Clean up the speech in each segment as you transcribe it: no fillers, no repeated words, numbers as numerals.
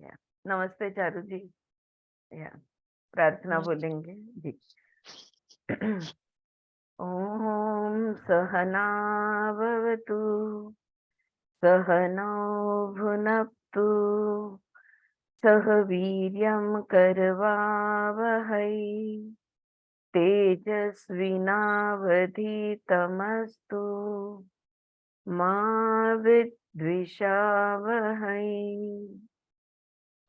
या नमस्ते चारू जी। या प्रार्थना नमस्ते। बोलेंगे जी। ओम सहना भवतु सहनौ भुनक्तु सह वीर्यं करवावहै तेजस्विनावधीतमस्तु मा विद्विषावहै।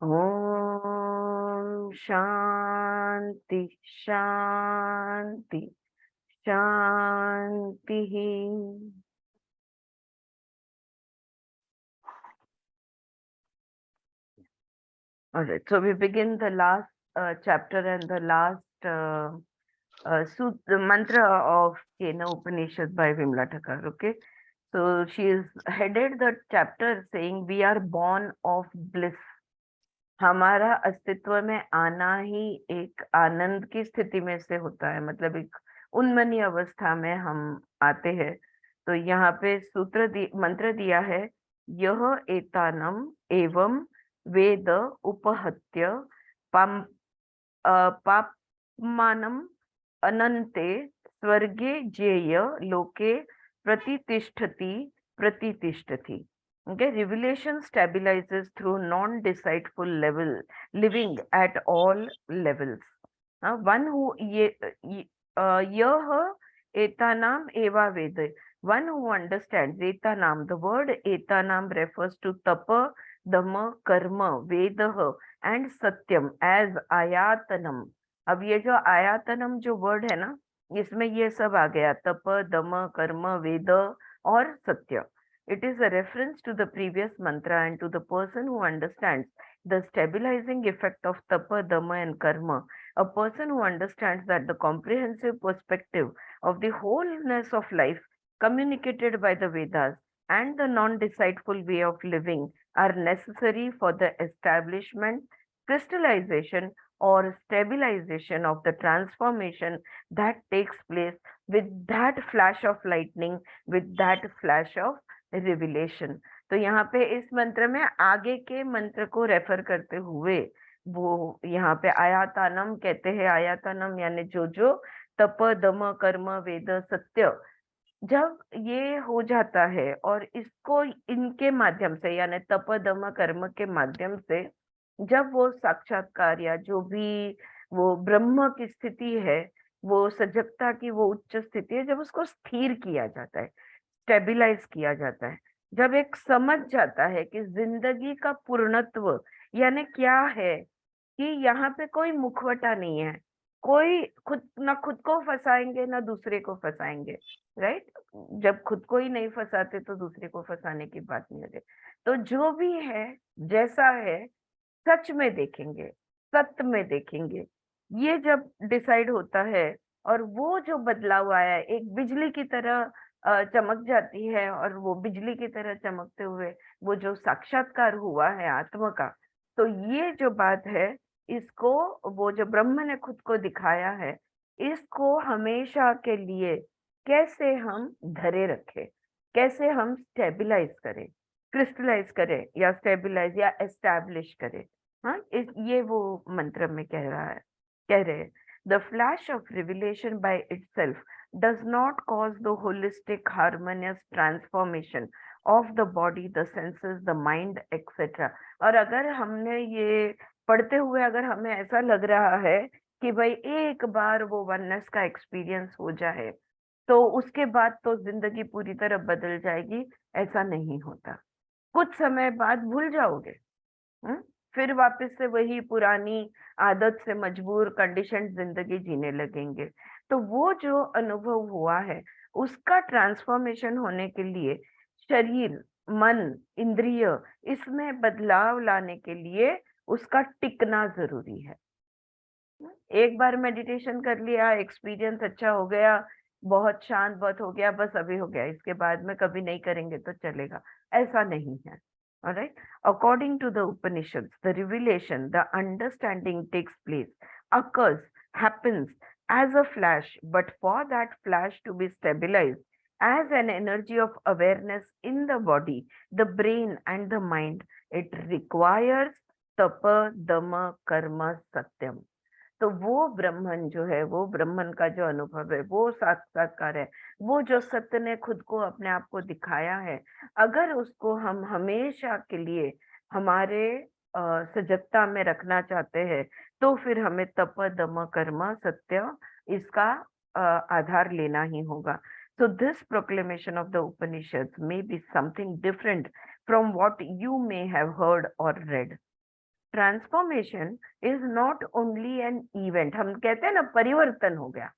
ओम शांति शांति शांति। Alright, so we begin the last chapter and the last the mantra of Kena Upanishad by Vimla Thakar. Okay, so she is headed the chapter saying we are born of bliss. हमारा अस्तित्व में आना ही एक आनंद की स्थिति में से होता है, मतलब एक उन्मनी अवस्था में हम आते हैं। तो यहाँ पे मंत्र दिया है, यह एतानम एवं वेद उपहत्य पाम पापमानम अनन्ते स्वर्गे जेय लोके प्रतितिष्ठति प्रतितिष्ठति। Okay, revelation stabilizes through non-decideful living at all levels. One who yah etanam eva veda. One who understands etanam. The word etanam refers to tapa, dhamma, karma, vedah and satyam as ayatanam. अब ये जो आयातनम जो word है ना, इसमें ये सब आ गया, तप, दम, कर्म, वेद और सत्य. It is a reference to the previous mantra and to the person who understands the stabilizing effect of tapa, dhamma and karma. A person who understands that the comprehensive perspective of the wholeness of life communicated by the Vedas and the non-decideful way of living are necessary for the establishment, crystallization or stabilization of the transformation that takes place with that flash of lightning, with that flash of revelation. तो यहाँ पे इस मंत्र में आगे के मंत्र को रेफर करते हुए वो यहाँ पे आयातानम कहते हैं. आयातानम यानी जो जो तप, दम, कर्म, वेद, सत्य, जब ये हो जाता है और इसको इनके माध्यम से यानी तप, दम, कर्म के माध्यम से जब वो साक्षात्कार या जो भी वो ब्रह्म की स्थिति है, वो सजगता की वो उच्च स्थिति है, जब उसको स्थिर किया जाता है, स्टेबिलाइज किया जाता है, जब एक समझ जाता है कि जिंदगी का पूर्णत्व यानी क्या है, कि यहाँ पे कोई मुखवटा नहीं है, कोई खुद को फंसाएंगे ना दूसरे को फंसाएंगे, राइट. जब खुद को ही नहीं फंसाते तो दूसरे को फंसाने की बात नहीं होती. तो जो भी है जैसा है सच में देखेंगे, सत्य में देखेंगे, ये जब डिसाइड होता है और वो जो बदलाव आया, एक बिजली की तरह चमक जाती है और वो बिजली की तरह चमकते हुए वो जो साक्षात्कार हुआ है आत्मा का, तो ये जो बात है, इसको वो जो ब्रह्म ने खुद को दिखाया है, इसको हमेशा के लिए कैसे हम धरे रखें, कैसे हम स्टेबलाइज करें, क्रिस्टलाइज करें या स्टेबलाइज या एस्टैब्लिश करें. हाँ, ये वो मंत्र में कह रहा है, कह रहे हैं. The flash of revelation by itself does not cause the holistic harmonious transformation of the body, the senses, the mind, etc. और अगर हमने ये पढ़ते हुए अगर हमें ऐसा लग रहा है कि भाई एक बार वो वननेस का एक्सपीरियंस हो जाए तो उसके बाद तो जिंदगी पूरी तरह बदल जाएगी, ऐसा नहीं होता. कुछ समय बाद भूल जाओगे. हम्म, फिर वापस से वही पुरानी आदत से मजबूर कंडीशन जिंदगी जीने लगेंगे. तो वो जो अनुभव हुआ है उसका ट्रांसफॉर्मेशन होने के लिए शरीर, मन, इंद्रिय, इसमें बदलाव लाने के लिए उसका टिकना जरूरी है. एक बार मेडिटेशन कर लिया, एक्सपीरियंस अच्छा हो गया, बहुत शांत बहुत हो गया, बस अभी हो गया, इसके बाद में कभी नहीं करेंगे तो चलेगा, ऐसा नहीं है. Alright. According to the Upanishads, the revelation, the understanding takes place, occurs, happens as a flash, but for that flash to be stabilized as an energy of awareness in the body, the brain and the mind, it requires तप दम कर्म सत्यम। तो वो ब्रह्मन जो है, वो ब्रह्मन का जो अनुभव है, वो साक्षात्कार है, वो जो सत्य ने खुद को अपने आप को दिखाया है, अगर उसको हम हमेशा के लिए हमारे सजगता में रखना चाहते हैं, तो फिर हमें तप दम कर्म सत्य इसका आधार लेना ही होगा। So this proclamation of the Upanishads may be something different from what you may have heard or read. Transformation is not only an event. हम कहते हैं ना परिवर्तन हो गया,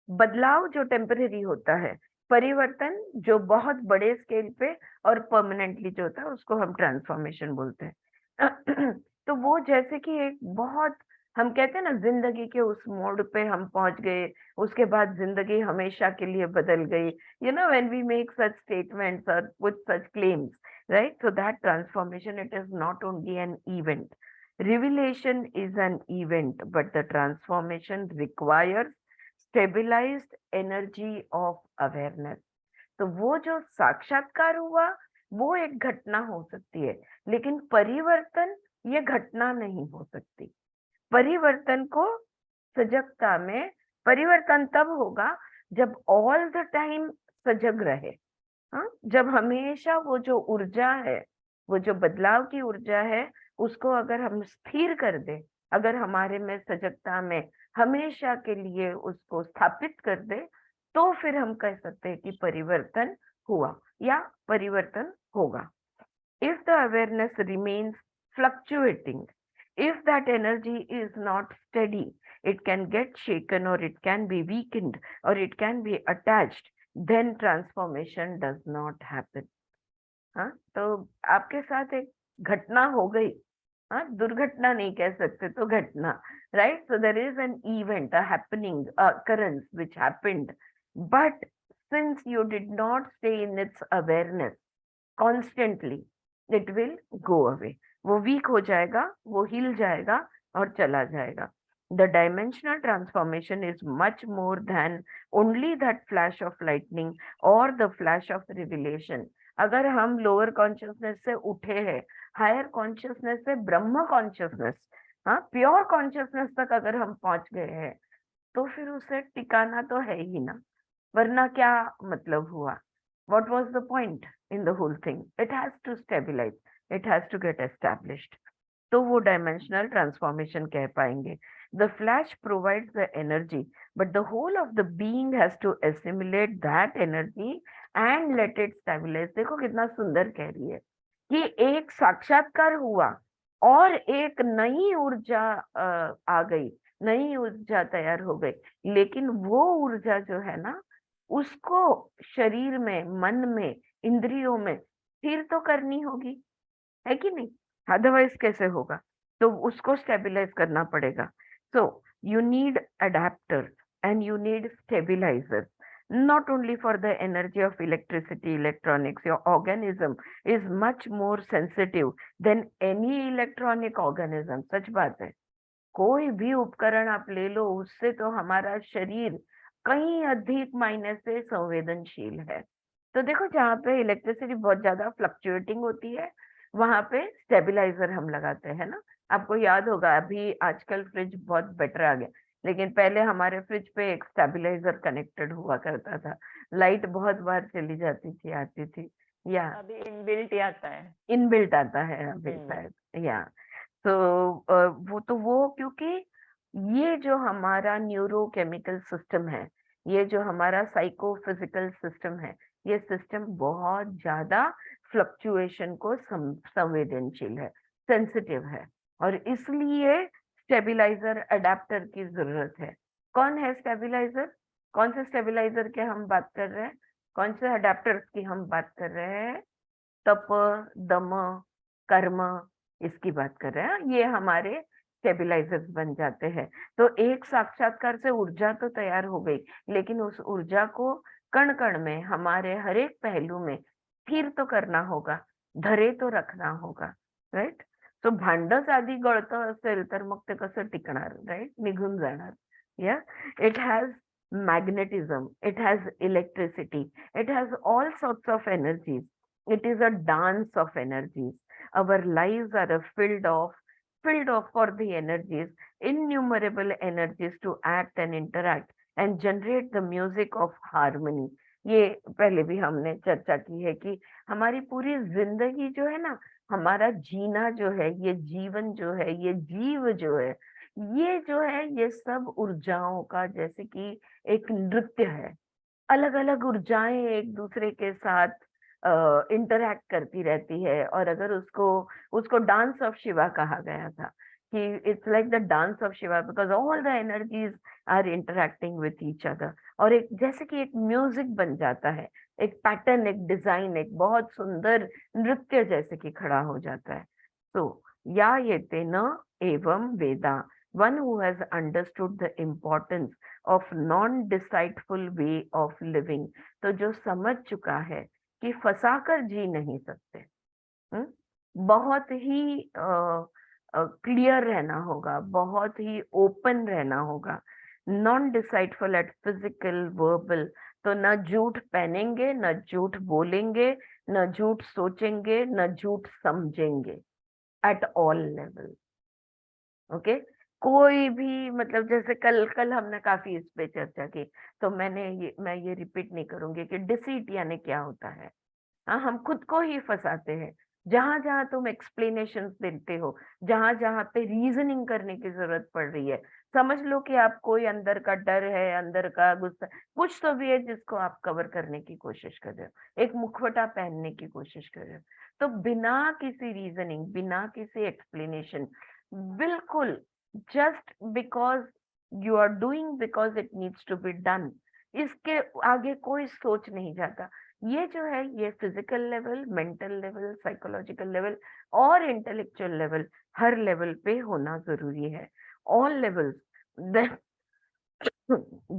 बदलाव जो टेम्परेरी होता है, परिवर्तन जो बहुत बड़े स्केल पे और परमानेंटली जो होता है उसको हम ट्रांसफॉर्मेशन बोलते हैं। तो वो जैसे कि एक बहुत, हम कहते हैं ना जिंदगी के उस मोड़ पे हम पहुंच गए, उसके बाद जिंदगी हमेशा के लिए बदल गई, you know when we make such statements और with such claims, right? So that transformation it is not only an event. Revelation is an event, but the transformation requires stabilized energy of awareness. तो वो जो साक्षात्कार हुआ वो एक घटना हो सकती है, लेकिन परिवर्तन ये घटना नहीं हो सकती। परिवर्तन को सजगता में, परिवर्तन तब होगा जब ऑल द टाइम सजग रहे। हाँ, जब हमेशा वो जो ऊर्जा है, वो जो बदलाव की ऊर्जा है, उसको अगर हम स्थिर कर दे, अगर हमारे में सजगता में हमेशा के लिए उसको स्थापित कर दे, तो फिर हम कह सकते हैं कि परिवर्तन हुआ या परिवर्तन होगा। If the awareness remains fluctuating, if that energy is not steady, it can get shaken or it can be weakened or it can be attached, then transformation does not happen. हाँ, तो आपके साथ एक घटना हो गई, हाँ, दुर्घटना नहीं कह सकते, तो घटना, right? So there is an event, a happening, occurrence which happened, but since you did not stay in its awareness constantly, it will go away. वो वीक हो जाएगा, वो हिल जाएगा और चला जाएगा। The dimensional transformation is much more than only that flash of lightning or the flash of revelation. अगर हम लोअर कॉन्शियसनेस से उठे हैं, हायर कॉन्शियसनेस से ब्रह्म कॉन्शियसनेस, हाँ, प्योर कॉन्शियसनेस तक अगर हम पहुंच गए हैं, तो फिर उसे टिकाना तो है ही ना, वरना क्या मतलब हुआ? What was the point in the whole thing? It has to stabilize, it has to get established. तो वो डायमेंशनल ट्रांसफॉर्मेशन कह पाएंगे। The flash provides the energy, but the whole of the being has to assimilate that energy and let it stabilise. देखो कितना सुंदर कह रही है कि एक साक्षात्कार हुआ और एक नई ऊर्जा आ गई, नई ऊर्जा तैयार हो गई, लेकिन वो ऊर्जा जो है ना, उसको शरीर में, मन में, इंद्रियों में स्थिर तो करनी होगी, है कि नहीं? अदरवाइज कैसे होगा? तो उसको स्टेबलाइज करना पड़ेगा। So you need adapters and you need stabilisers, not only for the energy of electricity, electronics. Your organism is much more sensitive than any electronic organism. सच बात है, कोई भी उपकरण आप ले लो, उससे तो हमारा शरीर कहीं अधिक मायने से संवेदनशील है। तो देखो, जहाँ पे इलेक्ट्रिसिटी बहुत ज्यादा फ्लक्चुएटिंग होती है, वहां पे स्टेबलाइजर हम लगाते हैं ना। आपको याद होगा, अभी आजकल फ्रिज बहुत बेटर आ गया, लेकिन पहले हमारे फ्रिज पे एक स्टेबलाइजर कनेक्टेड हुआ करता था। लाइट बहुत बार चली जाती थी, आती थी, या अभी इनबिल्ट ही आता है। इनबिल्ट आता है अभी शायद, या तो वो क्योंकि ये जो हमारा न्यूरोकेमिकल सिस्टम है, ये जो हमारा साइको फिजिकल सिस्टम है, ये सिस्टम बहुत ज्यादा फ्लक्चुएशन को संवेदनशील है, सेंसिटिव है, और इसलिए स्टेबिलाईजर अडेप्टर की जरूरत है। कौन है स्टेबिलाईजर? कौन से स्टेबिलाईजर की हम बात कर रहे हैं? कौन से अडेप्टर्स की हम बात कर रहे हैं? तप दम कर्म, इसकी बात कर रहे हैं। ये हमारे स्टेबिलाईजर्स बन जाते हैं। तो एक साक्षात्कार से ऊर्जा तो तैयार हो गई, लेकिन उस ऊर्जा को कण कण में, हमारे हर एक पहलू में स्थिर तो करना होगा, धरे तो रखना होगा, राईट? तो भांडच आधी गळतं असेल तर मग ते कसं टिकणार, राईट? निघून जाणार. या, it has magnetism, it has electricity, it has all sorts of energies. It is a dance of energies. Our lives are filled of filled of for the energies, innumerable energies to act and interact and generate the music of harmony. ये पहले भी हमने चर्चा की है कि हमारी पूरी जिंदगी जो है ना, हमारा जीना जो है, ये जीवन जो है, ये जीव जो है, ये जो है, ये सब ऊर्जाओं का जैसे कि एक नृत्य है। अलग अलग ऊर्जाएं एक दूसरे के साथ इंटरैक्ट करती रहती है। और अगर उसको उसको डांस ऑफ शिवा कहा गया था कि it's like the dance of Shiva because all the energies are interacting with each other. और एक जैसे कि एक म्यूजिक बन जाता है, एक पैटर्न, एक डिजाइन, एक बहुत सुंदर नृत्य जैसे कि खड़ा हो जाता है। तो या ये तेन एवं वेदा, one who has understood the importance of non-deceitful way of living, तो जो समझ चुका है कि फंसाकर जी नहीं सकते, हम्म? बहुत ही क्लियर रहना होगा, बहुत ही ओपन रहना होगा। नॉन डिसाइडफुल एट फिजिकल वर्बल, तो न झूठ पहनेंगे, न झूठ बोलेंगे, न झूठ सोचेंगे, न झूठ समझेंगे एट ऑल लेवल। ओके, कोई भी मतलब जैसे कल कल हमने काफी इस पे चर्चा की, तो मैं ये रिपीट नहीं करूंगी कि डिसीट यानी क्या होता है। हाँ, हम खुद को ही फंसाते हैं। जहां जहां तुम एक्सप्लेनेशन देते हो, जहां जहां पे रीजनिंग करने की जरूरत पड़ रही है, समझ लो कि आप कोई अंदर का डर है, अंदर का गुस्सा, कुछ तो भी है जिसको आप कवर करने की कोशिश कर रहे हो, एक मुखवटा पहनने की कोशिश कर रहे हो। तो बिना किसी रीजनिंग, बिना किसी एक्सप्लेनेशन, बिल्कुल just because you are doing because it needs to be done, इसके आगे कोई सोच नहीं जाता। ये जो है, ये physical level, mental level, psychological level और इंटेलेक्चुअल लेवल, हर लेवल पे होना जरूरी है। All levels. then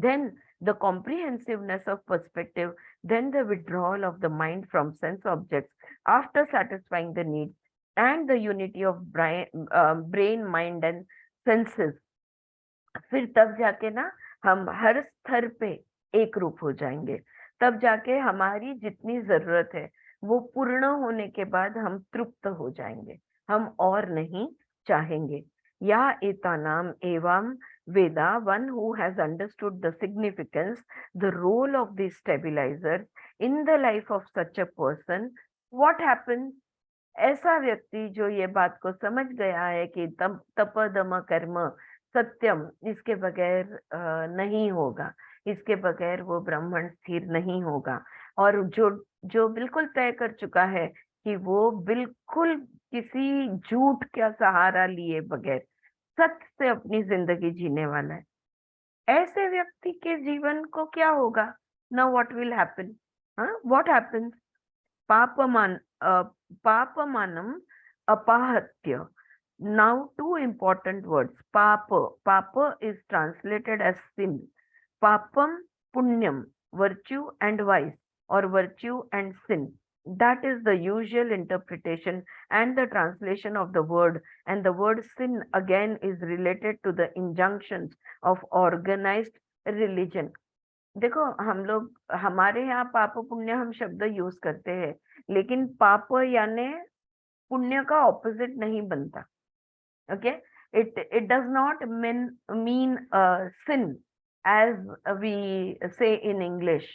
then the comprehensiveness of perspective, then the withdrawal of the mind from sense objects after satisfying the needs, and the unity of brain, mind and senses, फिर तब जाके ना हम हर स्तर पे एक रूप हो जाएंगे। तब जाके हमारी जितनी जरूरत है वो पूर्ण होने के बाद हम तृप्त हो जाएंगे, हम और नहीं चाहेंगे। या एतानाम एवं वेदा, one who has understood the significance, the role of the stabiliser in the life of such a person, what happens. ऐसा व्यक्ति जो ये बात को समझ गया है कि तप दम कर्म सत्यम, इसके बगैर नहीं होगा, इसके बगैर वो ब्राह्मण स्थिर नहीं होगा। और जो जो बिल्कुल तय कर चुका है कि वो बिल्कुल किसी झूठ का सहारा लिए बगैर सत्य से अपनी जिंदगी जीने वाला है, ऐसे व्यक्ति के जीवन को क्या होगा? ना व्हाट विल हैपन, हाँ व्हाट हैपन्स? पापमान पापमानम अपहत्य. Now two important words. Papa. Papa is translated as sin. Papam, punyam, virtue and vice, or virtue and sin. That is the usual interpretation and the translation of the word. And the word sin again is related to the injunctions of organized religion. देखो, हम लोग, हमारे यहाँ पाप पुण्य हम शब्द use करते हैं, लेकिन पाप यानी पुण्य का ऑपोजिट नहीं बनता। Okay, it does not mean sin as we say in English.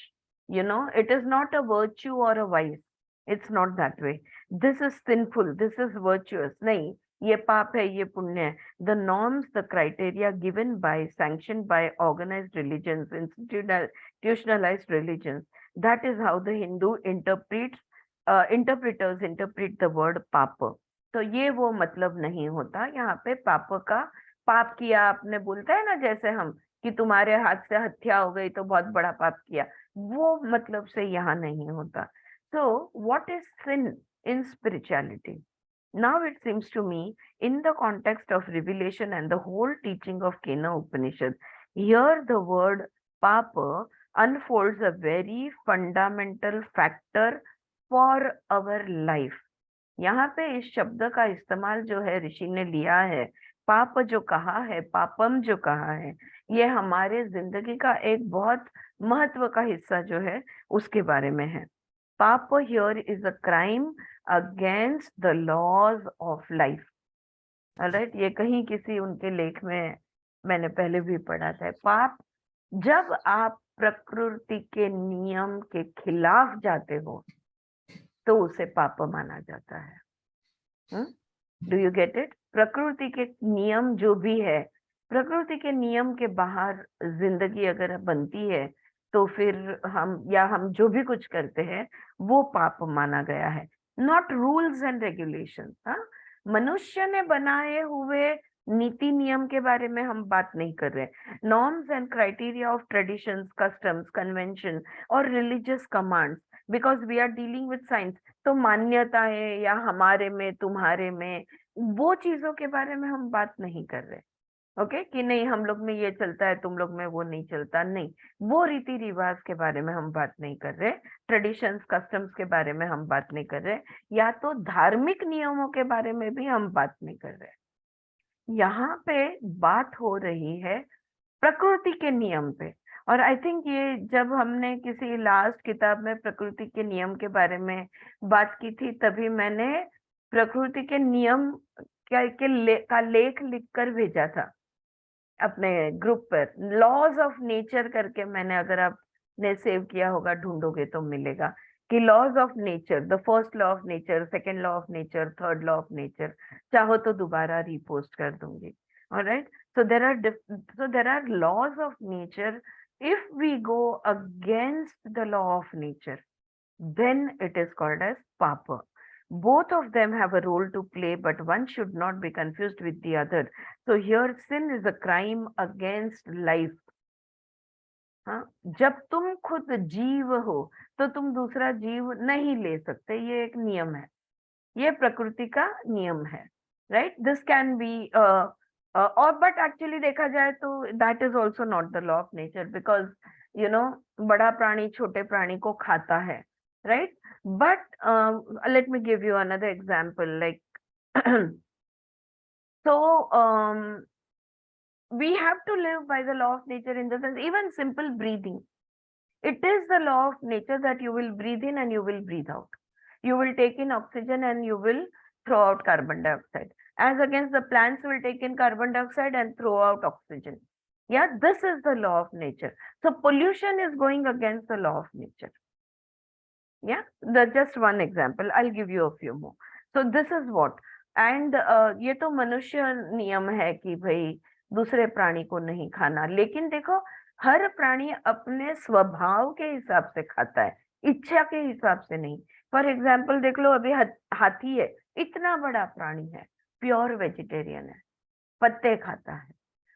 It is not a virtue or a vice. It's not that way. This is sinful, this is virtuous. नहीं, ये पाप है, ये पुण्य है. The norms, the criteria given by, sanctioned by organized religions, institutionalized religions. That is how the Hindu interpreters interpret the word पाप. तो ये वो मतलब नहीं होता यहाँ पे पाप का। पाप किया आपने, बोलता है ना जैसे हम, कि तुम्हारे हाथ से हत्या हो गई तो बहुत बड़ा पाप किया, वो मतलब से यहाँ नहीं होता। So what is sin in spirituality? Now it seems to me, in the context of revelation and the whole teaching of Kena Upanishad, here the word papa unfolds a very fundamental factor for our life. यहाँ पे इस शब्द का इस्तेमाल जो है ऋषि ने लिया है, पाप जो कहा है, पापम जो कहा है, ये हमारे जिंदगी का एक बहुत महत्व का हिस्सा जो है उसके बारे में है। पाप here is a crime against the laws of life. Alright, ये कहीं किसी उनके लेख में मैंने पहले भी पढ़ा था। पाप, जब आप प्रकृति के नियम के खिलाफ जाते हो तो उसे पाप माना जाता है। Do you get it? प्रकृति के नियम जो भी है, प्रकृति के नियम के बाहर जिंदगी अगर बनती है तो फिर हम जो भी कुछ करते हैं वो पाप माना गया है। Not rules and regulation. हाँ, मनुष्य ने बनाए हुए नीति नियम के बारे में हम बात नहीं कर रहे। Norms and criteria of traditions, customs, convention और religious commands, because we are dealing with science. तो मान्यताएं या हमारे में तुम्हारे में, वो चीजों के बारे में हम बात नहीं कर रहे। ओके, कि नहीं हम लोग में ये चलता है तुम लोग में वो नहीं चलता, नहीं। वो रीति रिवाज के बारे में हम बात नहीं कर रहे, ट्रेडिशंस कस्टम्स के बारे में हम बात नहीं कर रहे, या तो धार्मिक नियमों के बारे में भी हम बात नहीं कर रहे। यहाँ पे बात हो रही है प्रकृति के नियम पे। और आई थिंक ये जब हमने किसी लास्ट किताब में प्रकृति के नियम के बारे में बात की थी, तभी मैंने प्रकृति के नियम का लेख लिखकर भेजा था अपने ग्रुप पर। लॉज ऑफ नेचर करके मैंने, अगर आपने सेव किया होगा ढूंढोगे तो मिलेगा, कि laws of nature, the first law of nature, second law of nature, third law of nature. चाहो तो दोबारा रिपोस्ट कर दूंगी। Alright, so there are laws of nature. If we go against the law of nature, then it is called as papa. Both of them have a role to play, but one should not be confused with the other. So here sin is a crime against life. हाँ, जब तुम खुद जीव हो तो तुम दूसरा जीव नहीं ले सकते, ये एक नियम है, ये प्रकृति का नियम है। राइट, दिस कैन बी और बट एक्चुअली देखा जाए तो that is also not the law of nature, because बड़ा प्राणी छोटे प्राणी को खाता है। Right, but let me give you another example, like so we have to live by the law of nature in the sense, even simple breathing, it is the law of nature that you will breathe in and you will breathe out. You will take in oxygen and you will throw out carbon dioxide, as against the plants will take in carbon dioxide and throw out oxygen. Yeah, this is the law of nature. So pollution is going against the law of nature. Yeah, the just one example, I'll give you a few more. So this is what, and ये तो मनुष्य नियम है कि भाई दूसरे प्राणी को नहीं खाना, लेकिन देखो हर प्राणी अपने स्वभाव के हिसाब से खाता है, इच्छा के हिसाब से नहीं। फॉर एग्जाम्पल देख लो, अभी हाथी है, इतना बड़ा प्राणी है, प्योर वेजिटेरियन है, पत्ते खाता है,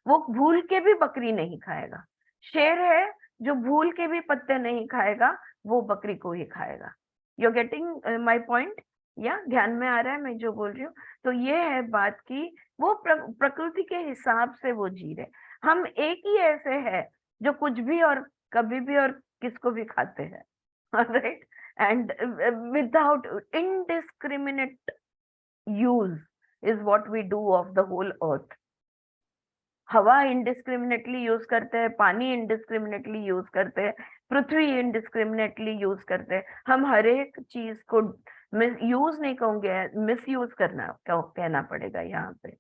वो भूल के भी बकरी नहीं खाएगा। शेर है जो भूल के भी पत्ते नहीं खाएगा, वो बकरी को ही खाएगा। You getting my point? या ध्यान में आ रहा है मैं जो बोल रही हूँ? तो ये है बात की वो प्रकृति के हिसाब से वो जी रहे। हम एक ही ऐसे है जो कुछ भी और कभी भी और किसको भी खाते हैं, right, and without indiscriminate use is what we do of the whole earth. हवा इनडिस्क्रिमिनेटली यूज करते हैं, पानी इनडिस्क्रिमिनेटली यूज करते हैं, पृथ्वी इनडिस्क्रिमिनेटली यूज करते हैं। हम हर एक चीज को यूज नहीं कहूंगे, मिस यूज करना कहना पड़ेगा यहाँ पे।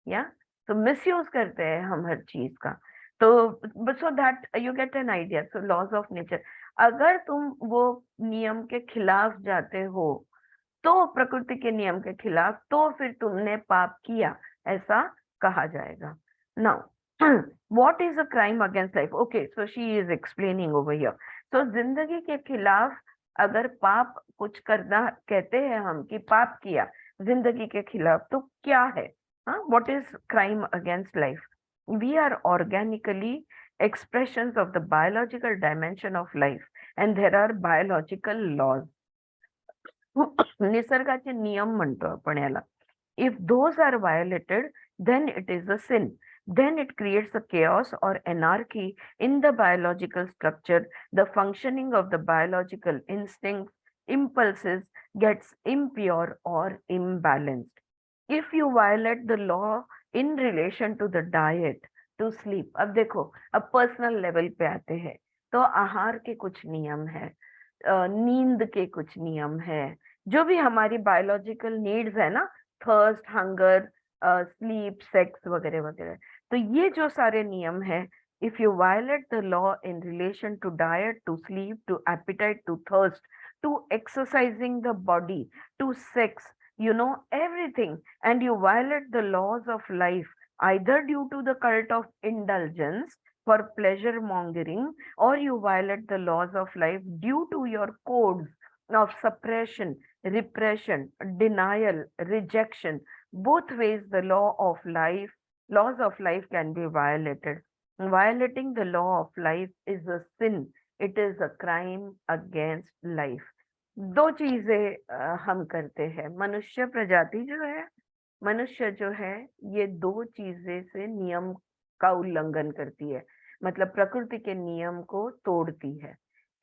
या तो मिस यूज करते हैं हम हर चीज का। तो so that you get an idea. So laws of nature, अगर तुम वो नियम के खिलाफ जाते हो, तो प्रकृति के नियम के खिलाफ, तो फिर तुमने पाप किया, ऐसा कहा जाएगा। Now what is a crime against life? Okay, so she is explaining over here. तो जिंदगी के खिलाफ अगर पाप कुछ करना कहते हैं हम कि पाप किया जिंदगी के खिलाफ, तो क्या है? What is crime against life? We are organically expressions of the biological dimension of life, and there are biological laws. निसर्गाचे नियम म्हणतो आपण याला. If those are violated, then it is a sin. Then it creates a chaos or anarchy in the biological structure. The functioning of the biological instincts, impulses gets impure or imbalanced. If you violate the law in relation to the diet, to sleep, अब देखो, अब personal level पे आते हैं, तो आहार के कुछ नियम है, नींद के कुछ नियम है, जो भी हमारी बायोलॉजिकल नीड्स है ना, थर्स्ट, हंगर, स्लीप, सेक्स वगैरह वगैरह। तो ये जो सारे नियम है, if you violate the law in relation to diet, to sleep, to appetite, to thirst, to exercising the body, to sex, you know everything, and you violate the laws of life either due to the cult of indulgence for pleasure mongering, or you violate the laws of life due to your codes of suppression, repression, denial, rejection. Both ways the laws of life can be violated. Violating the law of life is a sin. It is a crime against life. दो चीजें हम करते हैं, मनुष्य प्रजाति जो है, मनुष्य जो है, ये दो चीजें से नियम का उल्लंघन करती है, मतलब प्रकृति के नियम को तोड़ती है।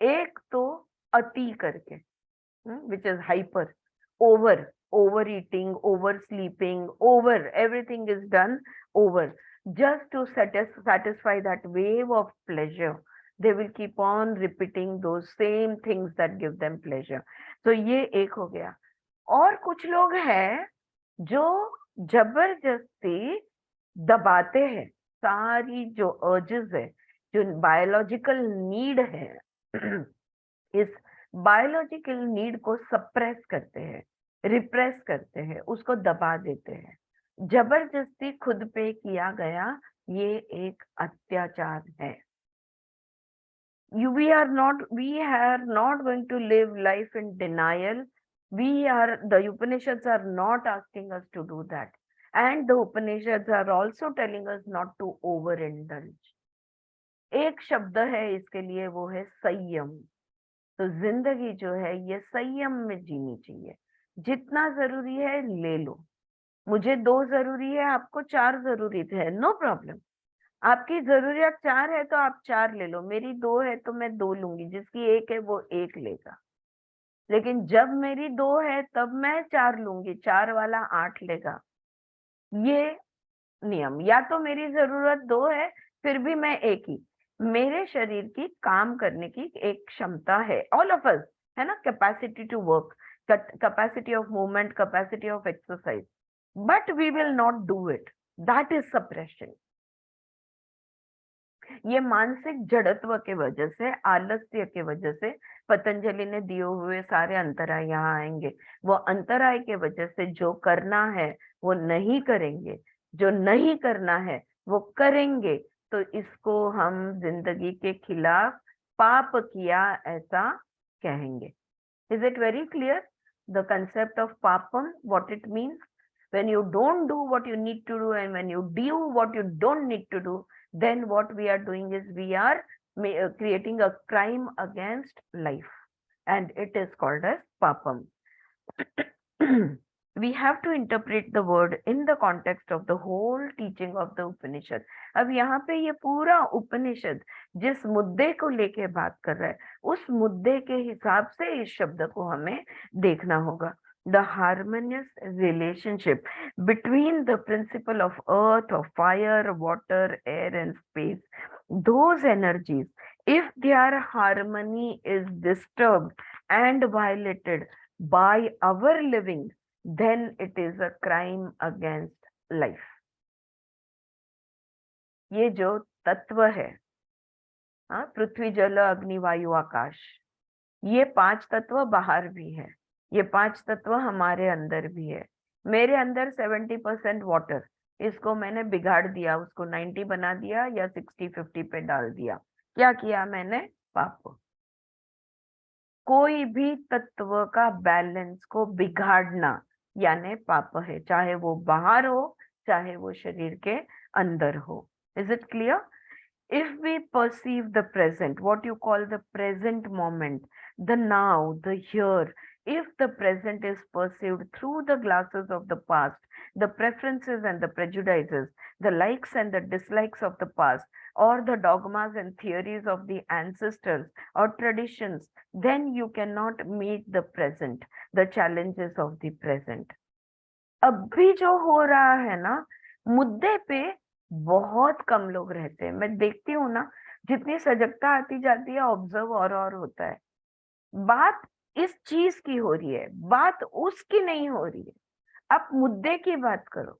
एक तो अति करके, which is hyper, over eating, over sleeping, over everything is done over, just to satisfy that wave of pleasure. They will keep on repeating those same things that give them pleasure. तो ये एक हो गया। और कुछ लोग हैं जो जबरदस्ती दबाते हैं सारी जो अर्जेस है, जो बायोलॉजिकल नीड है, इस बायोलॉजिकल नीड को सप्रेस करते हैं, रिप्रेस करते हैं, उसको दबा देते हैं। जबरदस्ती खुद पे किया गया ये एक अत्याचार है। We are not going to live life in denial. The Upanishads are not asking us to do that. And the Upanishads are also telling us not to overindulge. एक शब्द है इसके लिए, वो है संयम। तो जिंदगी जो है ये संयम में जीनी चाहिए। जितना जरूरी है ले लो। मुझे 2 जरूरी है, आपको 4 जरूरी है, नो प्रॉब्लम। आपकी जरूरियत 4 है तो आप 4 ले लो, मेरी 2 है तो मैं 2 लूंगी, जिसकी 1 है वो 1 लेगा। लेकिन जब मेरी 2 है तब मैं 4 लूंगी, 4 वाला 8 लेगा। ये नियम, या तो मेरी जरूरत 2 है फिर भी मैं 1 ही, मेरे शरीर की काम करने की एक क्षमता है, ऑल ऑफ अस, है ना, capacity to work, capacity of movement, capacity of exercise, but we will not do it, that is suppression. ये मानसिक जड़त्व के वजह से, आलस्य के वजह से पतंजलि ने दिए हुए सारे अंतराय यहाँ आएंगे। वो अंतराय के वजह से जो करना है वो नहीं करेंगे, जो नहीं करना है वो करेंगे, तो इसको हम जिंदगी के खिलाफ पाप किया ऐसा कहेंगे। Is it very clear the concept of पापम, what it means? when you don't do what you need to do, and when you do what you don't need to do, then what we are doing is we are creating a crime against life, and it is called as papam. We have to interpret the word in the context of the whole teaching of the Upanishad. अब यहाँ पे ये पूरा उपनिषद जिस मुद्दे को लेके बात कर रहा है, उस मुद्दे के हिसाब से इस शब्द को हमें देखना होगा। The harmonious relationship between the principle of earth, of fire, water, air, and space, those energies, if their harmony is disturbed and violated by our living, then it is a crime against life. ये जो तत्व है, पृथ्वी, जल, अग्नि, वायु, आकाश, ये 5 तत्व बाहर भी है, ये 5 तत्व हमारे अंदर भी है। मेरे अंदर 70% वाटर, इसको मैंने बिगाड़ दिया, उसको 90 बना दिया या 60-50 पे डाल दिया। क्या किया मैंने? पाप। कोई भी तत्व का बैलेंस को बिगाड़ना यानी पाप है, चाहे वो बाहर हो, चाहे वो शरीर के अंदर हो। Is it clear? If we perceive the present, what you call the present moment, the now, the here, if the present is perceived through the glasses of the past, the preferences and the prejudices, the likes and the dislikes of the past, or the dogmas and theories of the ancestors or traditions, then you cannot meet the present, the challenges of the present. अभी जो हो रहा है ना, मुद्दे पे बहुत कम लोग रहते हैं। मैं देखती हूँ ना, जितनी सजगता आती जाती है, ऑब्जर्व और होता है। बात इस चीज की हो रही है, बात उसकी नहीं हो रही है। आप मुद्दे की बात करो,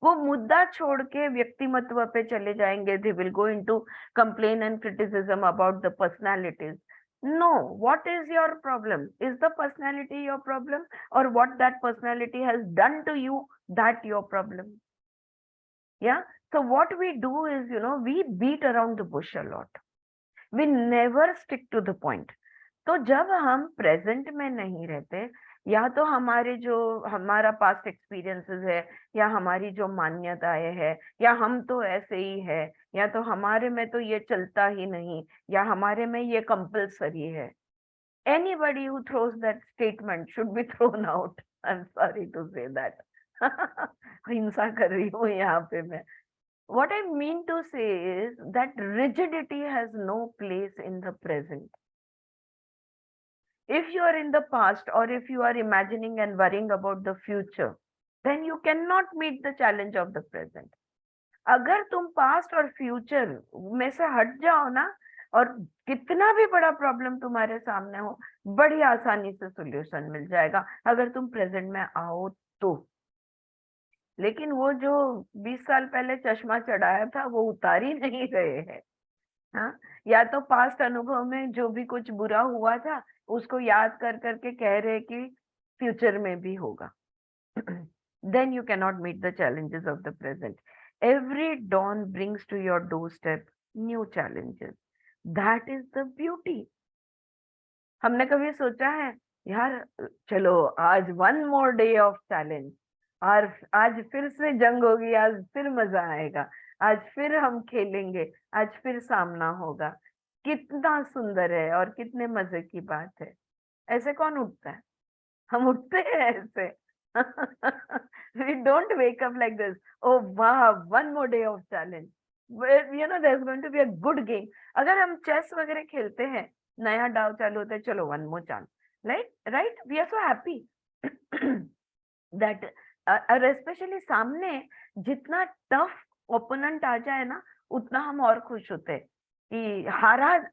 वो मुद्दा छोड़ के व्यक्तिमत्व पे चले जाएंगे. They will go into complain and criticism about the personalities. No, what is your problem? Is the personality your problem, or what that personality has done to you, that your problem? Yeah. So what we do is, we beat around the bush a lot. We never stick to the point. तो जब हम present में नहीं रहते, या तो हमारा past experiences है, या हमारी जो मान्यताएं है, या हम तो ऐसे ही है, या तो हमारे में तो ये चलता ही नहीं, या हमारे में ये कंपल्सरी है. Anybody who throws that statement should be thrown out. I'm sorry to say that. हिंसा कर रही हूँ यहाँ पे मैं. What I mean to say is that rigidity has no place in the present. If you are in the past, or if you are imagining and worrying about the future, then you cannot meet the challenge of the present. अगर तुम past और future में से हट जाओ ना, और कितना भी बड़ा प्रॉब्लम तुम्हारे सामने हो, बड़ी आसानी से सॉल्यूशन मिल जाएगा अगर तुम प्रेजेंट में आओ तो. लेकिन वो जो 20 साल पहले चश्मा चढ़ाया था वो उतार ही नहीं रहे हैं. हाँ, या तो पास्ट अनुभव में जो भी कुछ बुरा हुआ था उसको याद कर करके कह रहे कि फ्यूचर में भी होगा. Then you cannot meet the challenges of the present. Every dawn brings to your doorstep new challenges. That is the beauty. हमने कभी सोचा है यार चलो आज one more day of challenge, और आज फिर से जंग होगी, आज फिर मजा आएगा, आज फिर हम खेलेंगे, आज फिर सामना होगा. कितना सुंदर है और कितने मजे की बात है. ऐसे कौन उठता है? हम उठते हैं ऐसे. We don't wake up like this. Oh wow, one more day of challenge. There's going to be a good game. अगर हम चेस वगैरह खेलते हैं, नया डाव चालू होता है, चलो one more chance. Right? We are so happy that और especially सामने जितना टफ ओपोनेंट आ जाए ना, उतना हम और खुश होते हैं कि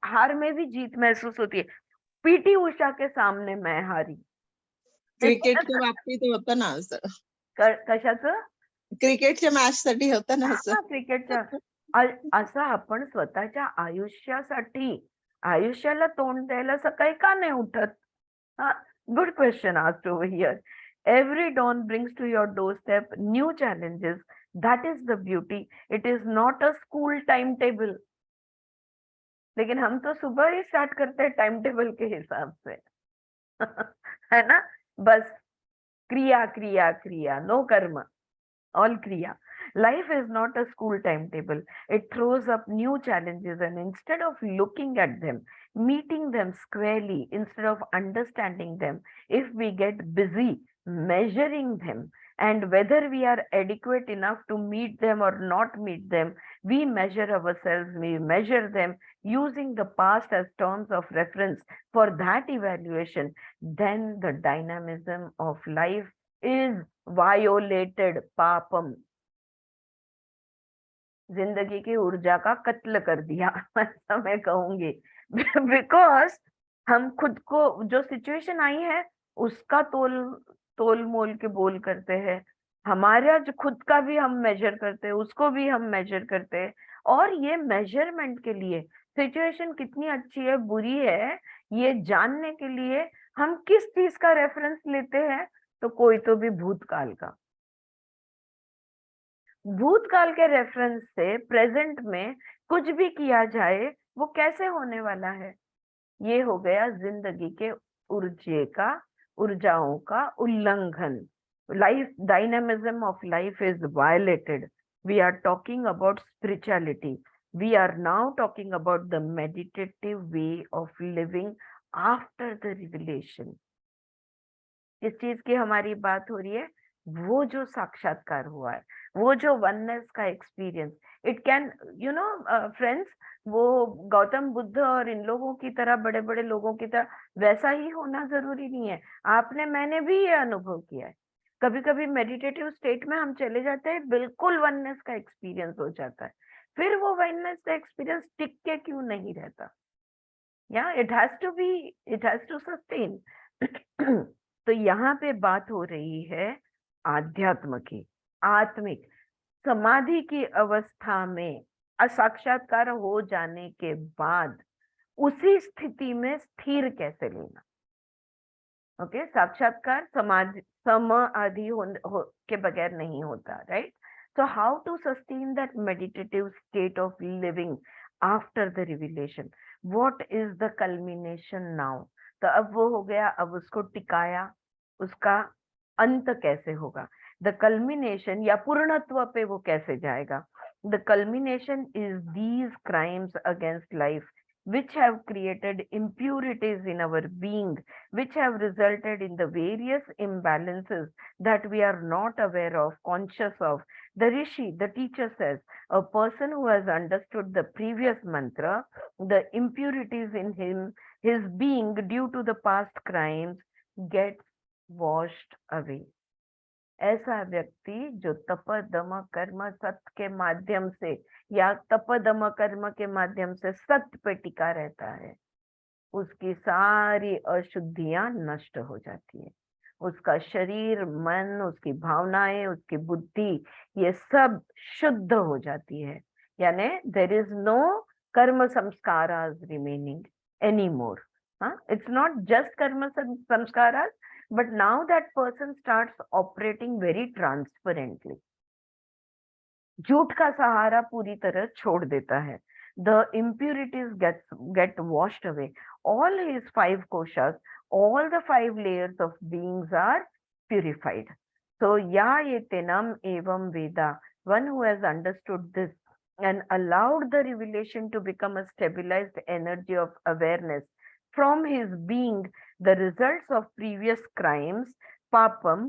हार में भी जीत महसूस होती है. पीटी उषा के सामने मैं हारी. क्रिकेटच्या बाबतीत होतं ना असं. कशाचं? क्रिकेटच्या मॅच साठी होतं ना असं. क्रिकेटच्या. असं आपण स्वतःच्या आयुष्याला तोंड द्यायला सकाळी का नाही उठत? Good question asked over here. Every dawn brings to your doorstep new challenges. That is the beauty. It is not a school timetable. लेकिन हम तो सुबह ही स्टार्ट करते हैं टाइम टेबल के हिसाब से. है ना? बस क्रिया क्रिया क्रिया, नो कर्म, all kriya. Life is not a school timetable. It throws up new challenges, and instead of looking at them, meeting them squarely, instead of understanding them, if we get busy measuring them and whether we are adequate enough to meet them or not meet them, we measure ourselves, we measure them using the past as terms of reference for that evaluation, then the dynamism of life is violated. पापम. जिंदगी की ऊर्जा का कत्ल कर दिया, ऐसा मैं कहूंगी. बिकॉज हम खुद को, जो सिचुएशन आई है उसका तोल मोल के बोल करते हैं. हमारा जो खुद का भी हम मेजर करते हैं, उसको भी हम मेजर करते हैं. और ये मेजरमेंट के लिए सिचुएशन कितनी अच्छी है बुरी है ये जानने के लिए हम किस चीज का रेफरेंस लेते हैं? तो कोई तो भी भूतकाल के रेफरेंस से प्रेजेंट में कुछ भी किया जाए वो कैसे होने वाला है? ये हो गया जिंदगी के ऊर्जाओं का उल्लंघन. Life, dynamism of life is violated. We are talking about spirituality. We are now talking about the meditative way of living after the revelation. इस चीज की हमारी बात हो रही है, वो जो साक्षात्कार हुआ है, वो जो वननेस का एक्सपीरियंस. इट कैन फ्रेंड्स, वो गौतम बुद्ध और इन लोगों की तरह, बड़े बड़े लोगों की तरह वैसा ही होना जरूरी नहीं है. मैंने भी ये अनुभव किया है. कभी कभी मेडिटेटिव स्टेट में हम चले जाते हैं, बिल्कुल वननेस का एक्सपीरियंस हो जाता है. फिर वो वननेस का एक्सपीरियंस टिक के क्यों नहीं रहता? It has to sustain. तो यहाँ पे बात हो रही है आध्यात्म की, आत्मिक. समाधि की अवस्था में असाक्षात्कार हो जाने के बाद उसी स्थिति में स्थिर कैसे लेना। ओके, साक्षात्कार समाधि के बगैर नहीं होता, right. So how to sustain that meditative state of living after the revelation, what is the culmination now. तो अब वो हो गया, अब उसको टिकाया, उसका अंत कैसे होगा, द कल्मिनेशन या पूर्णत्व पे वो कैसे जाएगा। The culmination is these crimes against life which have created impurities in our being, which have resulted in the various imbalances that we are not aware of, conscious of. The Rishi, the teacher says, a person who has understood the previous mantra, the impurities in him, his being due to the past crimes, gets washed away. ऐसा व्यक्ति जो तप दम कर्म सत्य के माध्यम से या तप दम कर्म के माध्यम से सत्य पे टिका रहता है, उसकी सारी अशुद्धियां नष्ट हो जाती है। उसका शरीर, मन, उसकी भावनाएं, उसकी बुद्धि, ये सब शुद्ध हो जाती है। यानी देर इज नो कर्म संस्कार remaining any more. It's not just कर्म संस्कार, but now that person starts operating very transparently. झूठ का सहारा पूरी तरह छोड़ देता है। The impurities get washed away. All his 5 koshas, all the 5 layers of beings are purified. So ya yetenam evam veda, one who has understood this and allowed the revelation to become a stabilized energy of awareness from his being, the results of previous crimes, papam,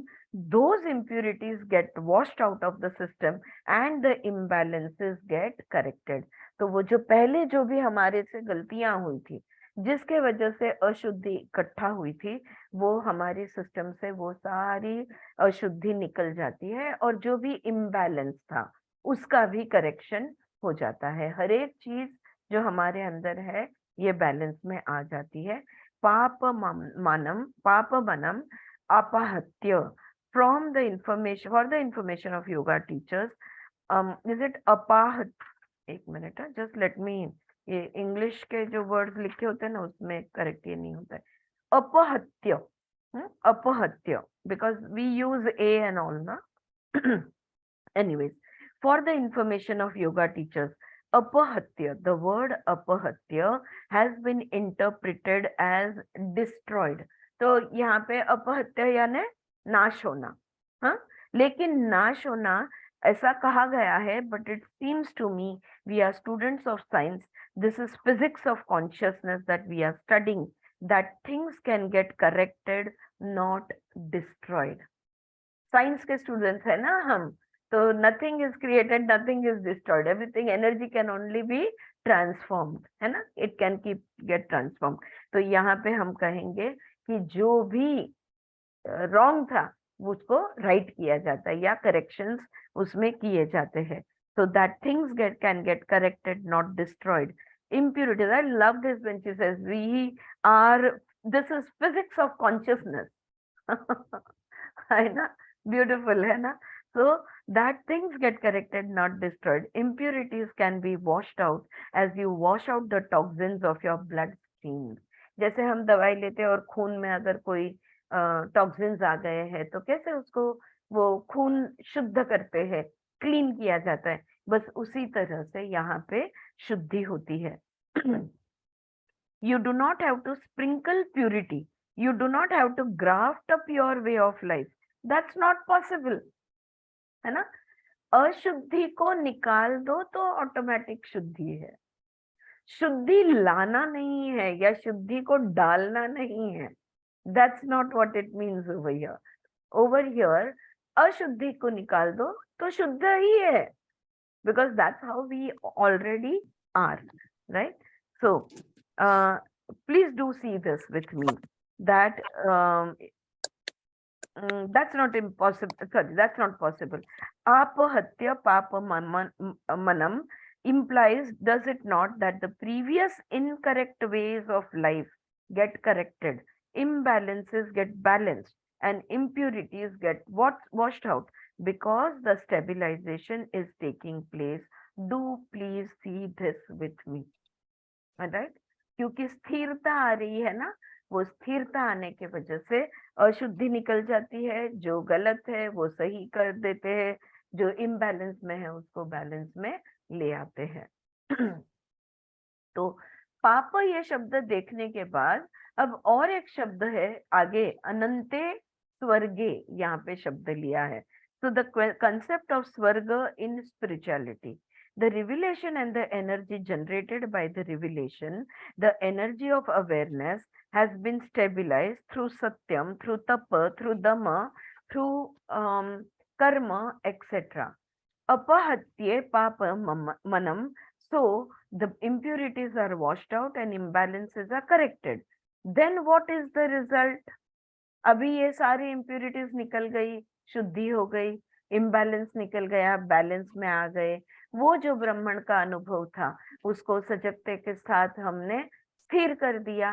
those impurities get washed out of the system and the imbalances get corrected. तो वो जो पहले जो भी हमारे से गलतियां हुई थी, जिसके वजह से अशुद्धि इकट्ठा हुई थी, वो हमारे सिस्टम से वो सारी अशुद्धि निकल जाती है और जो भी इम्बैलेंस था उसका भी करेक्शन हो जाता है। हर एक चीज जो हमारे अंदर है ये बैलेंस में आ जाती है। पाप मनम अपहत्य, from the information, for the information of yoga teachers, is it apahat, एक मिनट, just let me, ये इंग्लिश के जो वर्ड्स लिखे होते हैं ना उसमें करेक्ट ये नहीं होता है, अपहत्य, अपहत्य, because we use a and all ना। anyways, for the information of yoga teachers, apahatya, the word apahatya has been interpreted as destroyed. तो यहाँ पे अपहत्य यानी नाश होना, हाँ, लेकिन नाश होना ऐसा कहा गया है, but it seems to me, we are students of science, this is physics of consciousness that we are studying, that things can get corrected, not destroyed. Science के स्टूडेंट्स है ना हम, तो nothing is created, nothing is destroyed, everything, energy can only be transformed, है ना, it can keep get transform. तो यहाँ पे हम कहेंगे कि जो भी रॉन्ग था उसको राइट किया जाता है या करेक्शंस उसमें किए जाते हैं, so that things can get corrected, not destroyed. Impurities, I love this when she says we are, this is physics of consciousness. है ना, beautiful है ना। so that things get corrected, not destroyed. Impurities can be washed out as you wash out the toxins of your blood stream. जैसे हम दवाई लेते हैं और खून में अगर कोई टॉक्सिन्स आ गए हैं तो कैसे उसको वो खून शुद्ध करते हैं, क्लीन किया जाता है, बस उसी तरह से यहाँ पे शुद्धि होती है। You do not have to sprinkle purity, you do not have to graft up your way of life, that's not possible, है ना। अशुद्धि को निकाल दो तो ऑटोमेटिक शुद्धि है, शुद्धि लाना नहीं है या शुद्धि को डालना नहीं है, that's not what it means over here. Over here, अशुद्धि को निकाल दो तो शुद्ध ही है, because that's how we already are, right? So, please do see this with me, that that's not impossible. Sorry, that's not possible. Apahatya papa manam implies, does it not, that the previous incorrect ways of life get corrected, imbalances get balanced, and impurities get washed out. because the stabilization is taking place. Do please see this with me, right? क्योंकि स्थिरता आ रही है ना, वो स्थिरता आने के वजह से अशुद्धि निकल जाती है, जो गलत है वो सही कर देते हैं, जो इम्बैलेंस में है उसको बैलेंस में ले आते हैं। तो पाप ये शब्द देखने के बाद अब और एक शब्द है आगे, अनंते स्वर्गे, यहाँ पे शब्द लिया है। So the concept of Swarga in spirituality, the revelation and the energy generated by the revelation, the energy of awareness has been stabilized through Satyam, through Tapa, through Dhamma, through Karma, etc. Apahatye Papa Manam, so the impurities are washed out and imbalances are corrected. Then what is the result? अभी ये सारी impurities निकल गई, शुद्धि हो गई, imbalance निकल गया, बैलेंस में आ गए। वो जो ब्राह्मण का अनुभव था उसको सजगते के साथ हमने स्थिर कर दिया।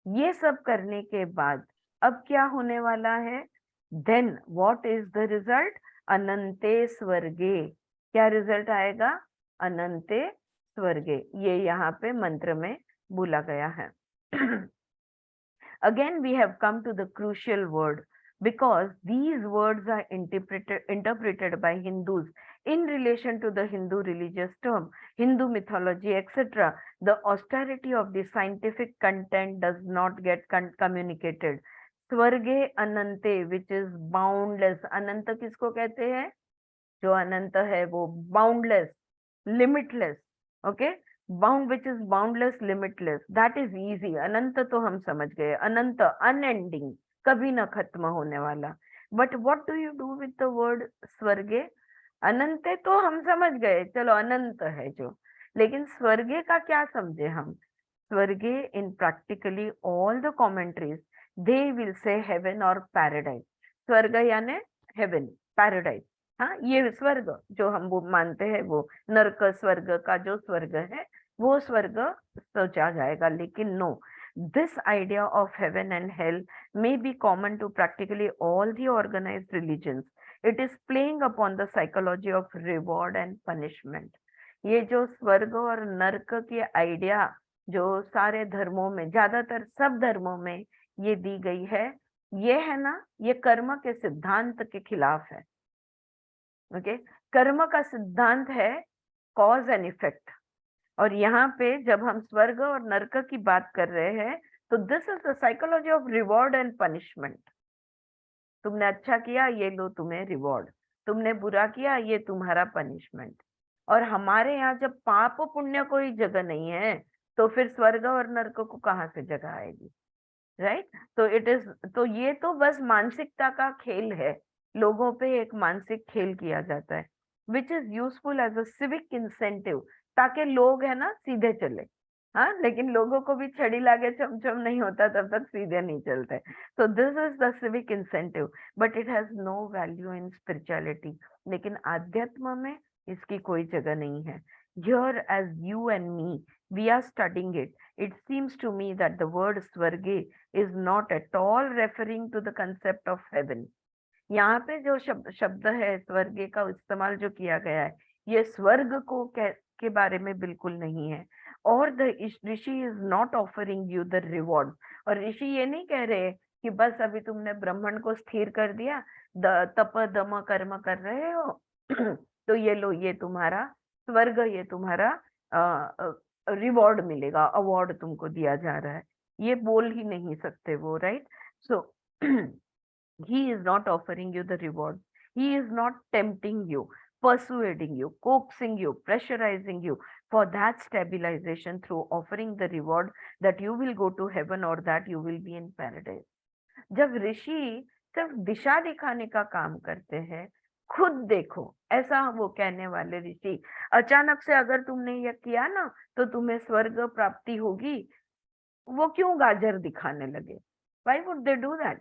ये सब करने के बाद अब क्या होने वाला है? Then what is the result? अनंते स्वर्गे। क्या रिजल्ट आएगा? अनंते स्वर्गे। ये यहाँ पे मंत्र में बोला गया है। Again, we have come to the crucial word, because these words are interpreted by Hindus in relation to the Hindu religious term, Hindu mythology, etc. The austerity of the scientific content does not get communicated. स्वर्गे अनंते, which is boundless. अनंत किसको कहते हैं? जो अनंत है वो boundless, limitless. Okay, bound which is boundless, limitless, that is easy. अनंत तो हम समझ गए, अनंत अनएंडिंग, कभी ना खत्म होने वाला। But what do you do with the word स्वर्गे? अनंत तो हम समझ गए, चलो अनंत है जो, लेकिन स्वर्गे का क्या समझे हम? स्वर्गे in practically all the commentaries they will say heaven और पैराडाइज। स्वर्ग यानी हेवन, पैराडाइज। हाँ, ये स्वर्ग जो हम वो मानते हैं, वो नरक स्वर्ग का जो स्वर्ग है वो स्वर्ग सोचा जाएगा, लेकिन no, this idea of heaven and hell may be common to practically all the organized religions. It is playing upon the psychology of reward and punishment. ये जो स्वर्ग और नरक की आइडिया जो सारे धर्मों में, ज्यादातर सब धर्मों में ये दी गई है, ये है ना, ये कर्म के सिद्धांत के खिलाफ है। ओके, कर्म का सिद्धांत है कॉज एंड इफेक्ट। और यहाँ पे जब हम स्वर्ग और नरक की बात कर रहे हैं तो this is the psychology of reward and punishment. तुमने अच्छा किया, ये लो तुम्हें रिवॉर्ड, तुमने बुरा किया, ये तुम्हारा पनिशमेंट। और हमारे यहाँ जब पाप पुण्य कोई जगह नहीं है तो फिर स्वर्ग और नरक को कहाँ से जगह आएगी? राइट? तो इट इज, तो ये तो बस मानसिकता का खेल है, लोगों पे एक मानसिक खेल किया जाता है, which is useful as a civic incentive, ताकि लोग है ना सीधे चले। हाँ, लेकिन लोगों को भी छड़ी लागे चमचम नहीं होता तब तक सीधे नहीं चलते। तो this is the civic incentive, but it has no value in spirituality. लेकिन आध्यात्म में इसकी कोई जगह नहीं है। Here, as you and me, we are studying it, it seems to me that the word स्वर्गे is not at all referring to the concept of heaven. यहाँ पे जो शब्द है स्वर्गे का इस्तेमाल जो किया गया है, ये स्वर्ग को के बारे में बिल्कुल नहीं है। और the Rishi is not offering you the reward. और ऋषि ये नहीं कह रहे कि बस अभी तुमने ब्राह्मण को स्थिर कर दिया, तप दम कर्म कर रहे हो तो ये लो, ये तुम्हारा स्वर्ग, ये तुम्हारा रिवॉर्ड मिलेगा, अवार्ड तुमको दिया जा रहा है। ये बोल ही नहीं सकते वो, right? So he is not offering you the reward, he is not tempting you, persuading you, coaxing you, pressurizing you for that stabilization through offering the reward that you will go to heaven or that you will be in paradise. जब ऋषि सिर्फ दिशा दिखाने का काम करते हैं, खुद देखो, ऐसा वो कहने वाले ऋषि अचानक से अगर तुमने ये किया ना तो तुम्हें स्वर्ग प्राप्ति होगी, वो क्यों गाजर दिखाने लगे? Why would they do that?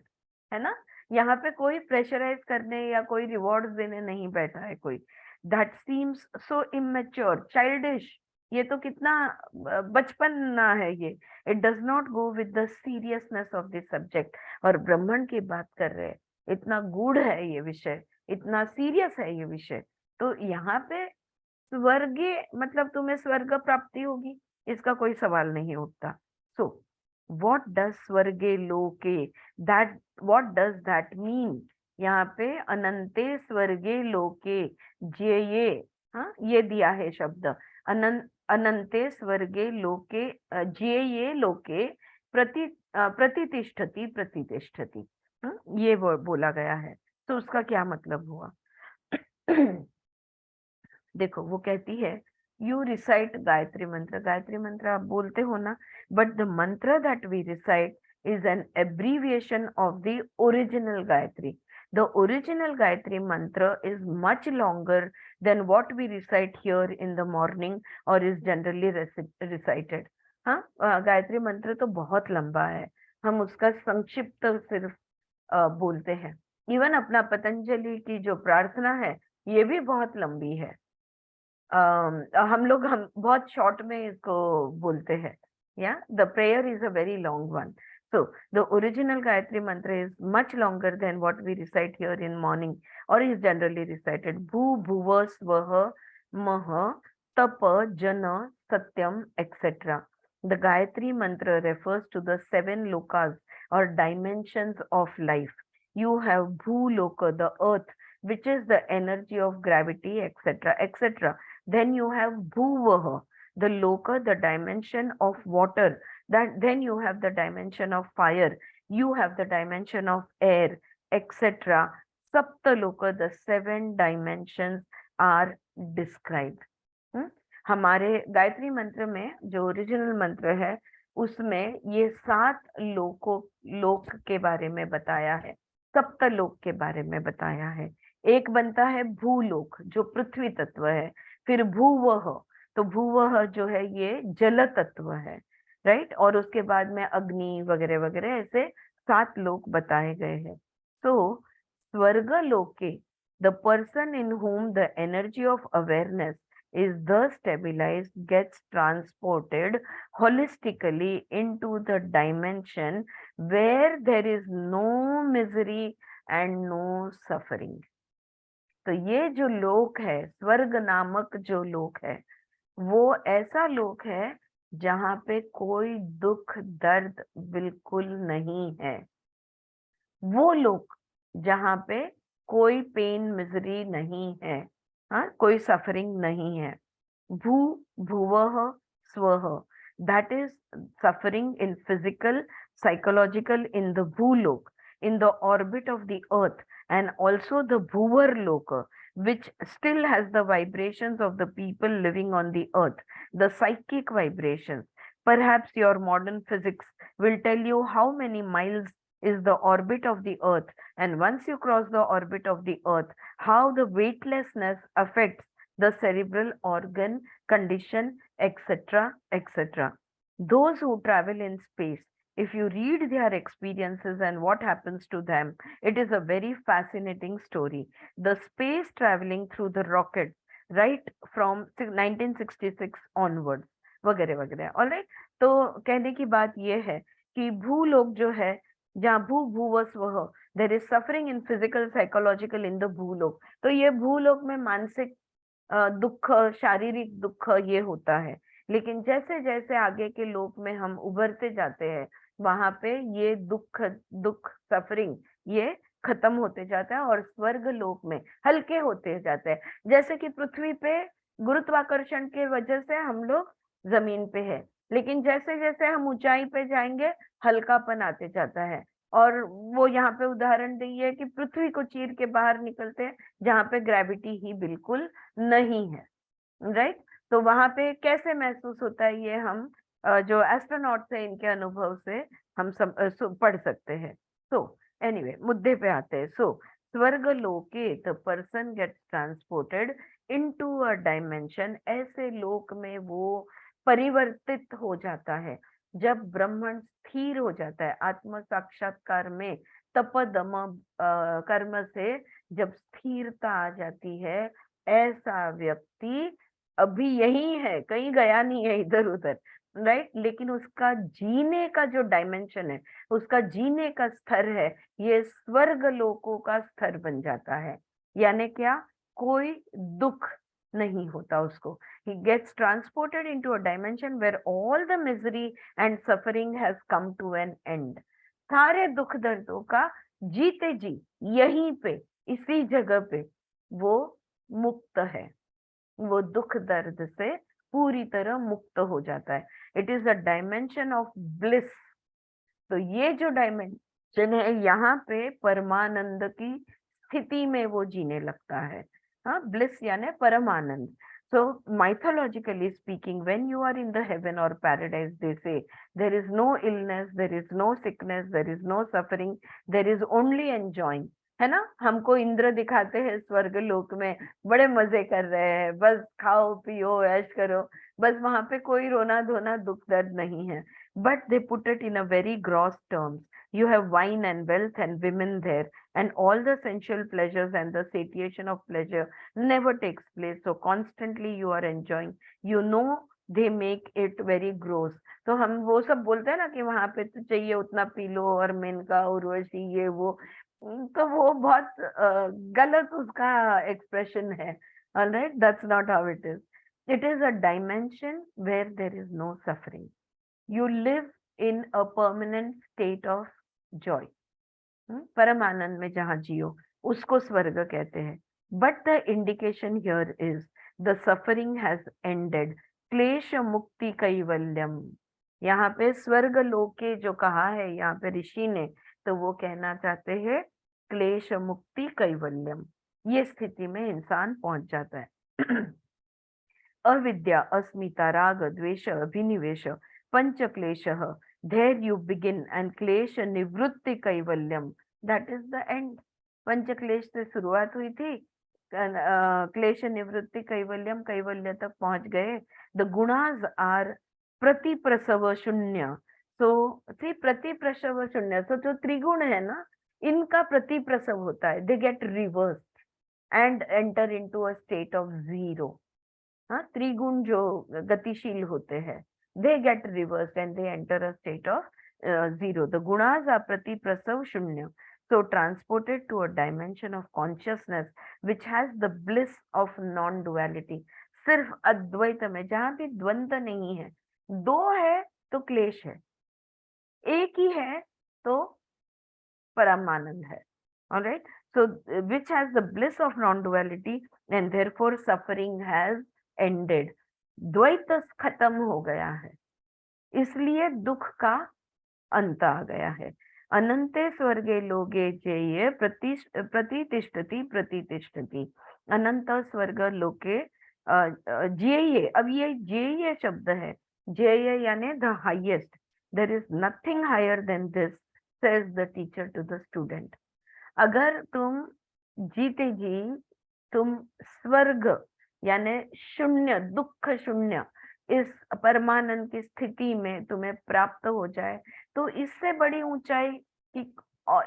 है ना? यहाँ पे कोई प्रेशराइज करने या कोई रिवॉर्ड्स देने नहीं बैठा है कोई। That seems so immature, childish. ये तो कितना बचपना है ये। It does not go with the seriousness of the subject. और ब्राह्मण की बात कर रहे हैं, इतना गूढ़ है ये विषय, इतना सीरियस है ये विषय। तो यहाँ पे स्वर्गीय मतलब तुम्हें स्वर्ग प्राप्ति होगी, इसका कोई सवाल नहीं उठता। सो व्हाट डज स्वर्गे लोके, that what does that mean? यहाँ पे अनंते स्वर्गे लोके, ये हाँ ये दिया है शब्द अनंते स्वर्गे लोके, ये लोके प्रतितिष्ठति प्रतितिष्ठति, ये वर्ड बोला गया है। तो उसका क्या मतलब हुआ? देखो वो कहती है यू रिसाइट गायत्री मंत्र आप बोलते हो ना, but the mantra that we recite is an abbreviation of the original Gayatri. The original Gayatri mantra is much longer than what we recite here in the morning or is generally recited. हाँ, गायत्री मंत्र तो बहुत लंबा है, हम उसका संक्षिप्त सिर्फ बोलते हैं। इवन अपना पतंजलि की जो प्रार्थना है ये भी बहुत लंबी है। हम बहुत शॉर्ट में इसको बोलते हैं। या the prayer is a very long one. So the original Gayatri mantra is much longer than what we recite here in morning or is generally recited. Bhu bhuva swaha maha tapa jana satyam etc. The Gayatri mantra refers to the 7 lokas or dimensions of life. You have bhu loka, the earth, which is the energy of gravity etc etc. Then you have bhuvaha, the loka, the dimension of water. That then you have the dimension of fire, you have the dimension of air etc. Saptaloka, the 7 dimensions are described. हमारे गायत्री मंत्र में जो original मंत्र है उसमें ये 7 लोक के बारे में बताया है, सप्तलोक के बारे में बताया है। एक बनता है भूलोक जो पृथ्वी तत्व है, फिर भूवह, तो भूवह जो है ये जल तत्व है, राइट, और उसके बाद में अग्नि वगैरह वगैरह, ऐसे 7 लोक बताए गए हैं। तो स्वर्ग लोके, the person in whom the energy of awareness is thus stabilized gets transported holistically into the dimension where there is no misery and no suffering. तो ये जो लोक है, स्वर्ग नामक जो लोक है, वो ऐसा लोक है जहां पे कोई दुख दर्द बिल्कुल नहीं है। वो लोक जहां पे कोई पेन मिजरी नहीं है, हाँ, कोई सफरिंग नहीं है। भू भुवः स्वः, that is suffering in physical, psychological in the bhulok, in the orbit of the earth, and also the bhuvar loka, which still has the vibrations of the people living on the earth, the psychic vibrations. Perhaps your modern physics will tell you how many miles is the orbit of the earth, and once you cross the orbit of the earth, how the weightlessness affects the cerebral organ condition etc etc. Those who travel in space, if you read their experiences and what happens to them, it is a very fascinating story. The space traveling through the rocket right from 1966 onwards वगैरह वगैरह। Alright, तो कहने की बात ये है कि भूलोक जो है, जहाँ भू भूव स्वः, there is suffering in physical psychological in the भूलोक। तो ये भूलोक में मानसिक दुख, शारीरिक दुख ये होता है, लेकिन जैसे जैसे आगे के लोक में हम उभरते जाते हैं वहां पे ये दुख दुख सफरिंग ये खत्म होते जाता है और स्वर्ग लोक में हल्के होते जाते हैं। जैसे कि पृथ्वी पे गुरुत्वाकर्षण के वजह से हम लोग जमीन पे है, लेकिन जैसे जैसे हम ऊंचाई पे जाएंगे हल्कापन आते जाता है। और वो यहाँ पे उदाहरण दी है कि पृथ्वी को चीर के बाहर निकलते हैं जहाँ पे ग्रेविटी ही बिल्कुल नहीं है, राइट। तो वहां पे कैसे महसूस होता है ये हम जो एस्ट्रोनॉट्स है इनके अनुभव से हम पढ़ सकते हैं। सो एनीवे मुद्दे पे आते हैं। सो स्वर्ग लोके the person gets transported into a dimension, ऐसे लोक में वो परिवर्तित हो जाता है जब ब्रह्मण स्थिर हो जाता है आत्म साक्षात्कार में, तपदम कर्म से जब स्थिरता आ जाती है, ऐसा व्यक्ति अभी यही है, कहीं गया नहीं है इधर उधर, राइट, लेकिन उसका जीने का जो डायमेंशन है, उसका जीने का स्तर है, ये स्वर्ग लोकों का स्तर बन जाता है। यानी क्या, कोई दुख नहीं होता उसको. He gets transported into a dimension where all the misery and suffering has come to an end. सारे दुख दर्दों का जीते जी यहीं पे, इसी जगह पे वो मुक्त है, वो दुख दर्द से पूरी तरह मुक्त हो जाता है. It is a dimension of bliss. तो ये जो डायमेंशन है, यहाँ पे परमानंद की स्थिति में वो जीने लगता है. हाँ, ब्लिस यानी परमानंद. So mythologically speaking, when you are in the heaven or paradise, they say there is no illness, there is no sickness, there is no suffering, there is only enjoying. है ना, हमको इंद्र दिखाते हैं स्वर्ग लोक में बड़े मजे कर रहे हैं, बस खाओ पियो ऐश करो, बस वहां पे कोई रोना धोना दुख दर्द नहीं है. But they put it in a very gross terms. You have wine and wealth and women there, and all the sensual pleasures and the satiation of pleasure never takes place. So constantly you are enjoying. You know they make it very gross. तो हम वो सब बोलते हैं ना कि वहां पे तो चाहिए उतना पी लो और मेनका उर्वशी ये वो, तो वो बहुत गलत उसका एक्सप्रेशन है. All right, that's not how it is. It is a dimension where there is no suffering. You live in a permanent state of joy. परम आनंद में जहां जियो उसको स्वर्ग कहते हैं. But the indication here is the suffering has ended. क्लेश मुक्ति कैवल्यम. यहाँ पे स्वर्ग लोके जो कहा है यहाँ पे ऋषि ने, तो वो कहना चाहते हैं क्लेश मुक्ति कैवल्यम. ये स्थिति में इंसान पहुंच जाता है. अविद्या, अस्मिता, राग, द्वेष, अभिनिवेश, पंच क्लेशः, there you begin and क्लेश निवृत्ति Kaivalyam. that is the end. पंच क्लेश से शुरुआत हुई थी, क्लेश निवृत्ति कैवल्यम, कैवल्य तक पहुंच गए. द गुणाज आर प्रति प्रसव शून्य. सो प्रति प्रसव शून्य, सो जो त्रिगुण है ना, इनका प्रति प्रसव होता है. They get reverse and enter into a state of zero. हाँ, त्रिगुण जो गतिशील होते हैं, they get reversed and they enter a state of zero. The gunas are prati prasav shunya, so transported to a dimension of consciousness which has the bliss of non-duality. सिर्फ अद्वैत में, जहां भी द्वंद नहीं है, दो है तो क्लेश है, एक ही है तो परमानंद है. All right, so which has the bliss of non-duality and therefore suffering has ended. द्वैत खत्म हो गया है, इसलिए दुख का अंत आ गया है. अनंते स्वर्गे लोगे जेय प्रतितिष्ठति प्रतितिष्ठति. अनंत स्वर्ग लोके जेय. अब ये जेय शब्द है, जेय यानी the highest. There is nothing higher than this, says the teacher to the student. अगर तुम जीते जी तुम स्वर्ग यानी शून्य, दुख शून्य, इस परमानंद की स्थिति में तुम्हें प्राप्त हो जाए, तो इससे बड़ी ऊंचाई की,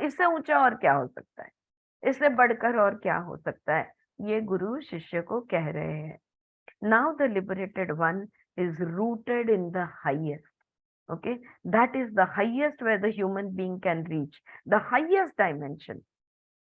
इससे ऊंचा और क्या हो सकता है, इससे बढ़कर और क्या हो सकता है, ये गुरु शिष्य को कह रहे हैं. Now the liberated one is rooted in the highest. Okay, that is the highest where the human being can reach the highest dimension.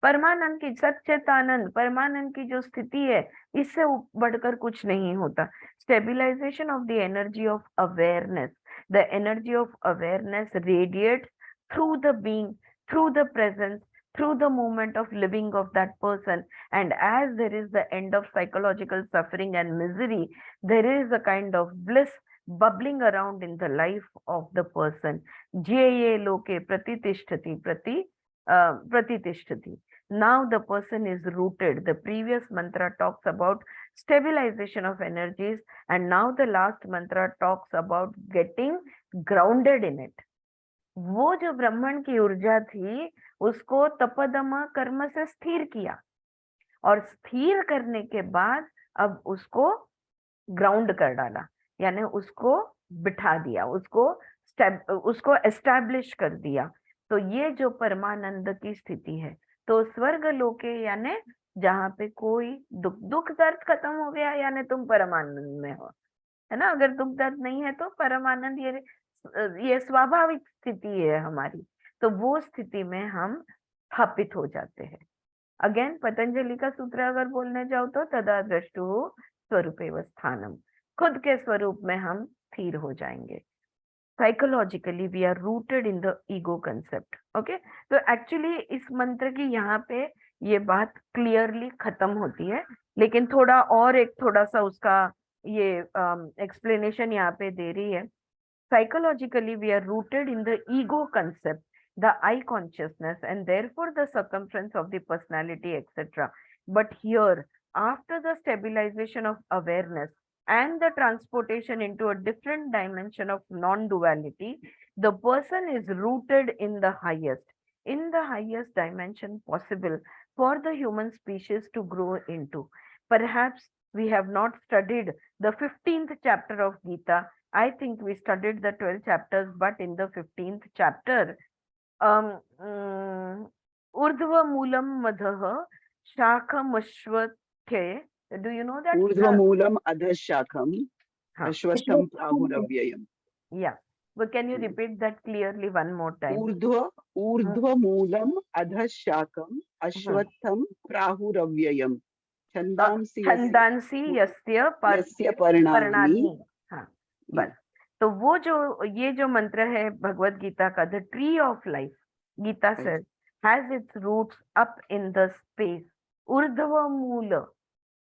परमानंद की, सच्चिदानंद परमानंद की जो स्थिति है, इससे बढ़कर कुछ नहीं होता. Stabilisation of the energy of awareness. The energy of awareness radiates through the being, through the presence, through the moment of living of that person. And as there is the end of psychological suffering and misery, there is a kind of bliss bubbling around in the life of the person. Jye loke pratitishthati pratitishthati. Now the person is rooted. The previous mantra talks about stabilization of energies, and now the last mantra talks about getting grounded in it. वो जो ब्राह्मण की ऊर्जा थी, उसको तपदम कर्म से स्थिर किया, और स्थिर करने के बाद अब उसको ग्राउंड कर डाला, यानी उसको बिठा दिया, उसको एस्टैब्लिश कर दिया. तो ये जो परमानंद की स्थिति है, तो स्वर्ग लोके यानी जहाँ पे कोई दुख दर्द खत्म हो गया, यानी तुम परमानंद में हो, है ना. अगर दुख दर्द नहीं है तो परमानंद, ये स्वाभाविक स्थिति है हमारी. तो वो स्थिति में हम स्थापित हो जाते हैं. अगेन पतंजलि का सूत्र अगर बोलने जाओ तो तदा द्रष्टु स्वरूपेव स्थानम, खुद के स्वरूप में हम स्थिर हो जाएंगे। Psychologically we are rooted in the ego concept. Okay, तो एक्चुअली इस मंत्र की यहाँ पे ये बात क्लियरली खत्म होती है, लेकिन थोड़ा और एक थोड़ा सा उसका ये एक्सप्लेनेशन यहाँ पे दे रही है। Psychologically, we are rooted in the ego concept, the I consciousness, and therefore the circumference of the personality, etc. But here, after the stabilization of awareness and the transportation into a different dimension of non-duality, the person is rooted in the highest dimension possible for the human species to grow into. Perhaps we have not studied the 15th chapter of Gita. I think we studied the 12 chapters, but in the 15th chapter, Urdhva Moolam Madhaha Shakhamashvathe. Do you know that? ऊर्ध्वमूलम् अधःशाखम् अश्वत्थं प्राहुरव्ययम्. Yeah. But can you repeat that clearly one more time? ऊर्ध्वमूलम् अधःशाखम् अश्वत्थं प्राहुरव्ययम्. छन्दांसि यस्य पर्णानि. हाँ, बस। तो वो जो ये जो मंत्र है भगवत गीता का, the tree of life, Gita says has its roots up in the space, ऊर्ध्व मूल।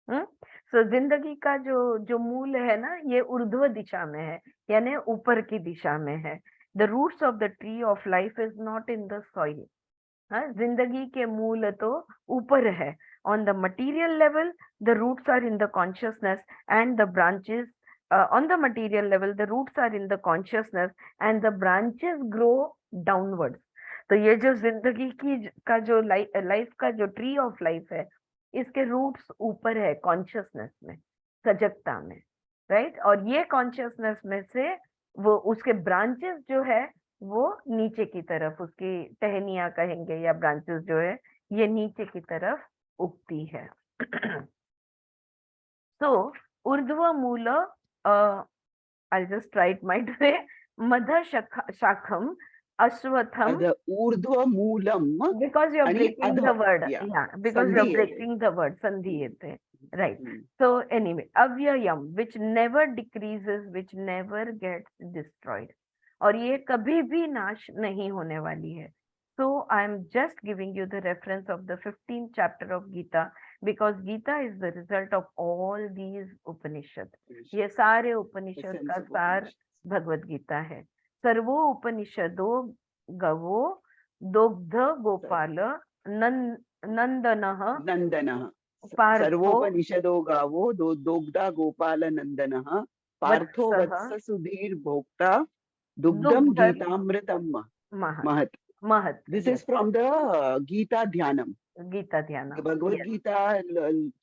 सो जिंदगी का जो मूल है ना, ये ऊर्ध्व दिशा में है, यानी ऊपर की दिशा में है। The roots of the tree of life is not in the soil. जिंदगी के मूल तो ऊपर है। On the material level, the roots are in the consciousness and the branches. On the material level, the roots are in the consciousness and the branches grow downwards. तो ये जो जिंदगी की का जो लाइफ का जो ट्री ऑफ लाइफ है, इसके रूट्स ऊपर है, कॉन्शियसनेस में, सजगता में, राइट। और ये कॉन्शियसनेस में से वो उसके ब्रांचेस जो है वो नीचे की तरफ, उसकी टहनियां कहेंगे या ब्रांचेस जो है ये नीचे की तरफ उगती है। So ऊर्ध्व मूल, I'll just try it my way, मध शाखम अश्वत्थम. ऊर्ध्वमूलम्, because you are breaking the word, because you are Sandhi breaking the word, sandhiyate, right. So anyway, avyayam, which never decreases, which never gets destroyed, और ये कभी भी नाश नहीं होने वाली है। So I am just giving you the reference of the 15th chapter of Gita, because Gita is the result of all these Upanishads. ये सारे उपनिषद का सार भगवत गीता है। सर्वो उपनिषदो गवो दुग्ध गोपाल नंदनः सर्वोपनिषदो गावो दुग्धा गोपाल नंदनः पार्थो वत्स सुधीर भोक्ता दुग्धम गीतामृतम महत्. महत्. This is from the Gita Dhyanam. Gita Dhyanam. Bhagavad Gita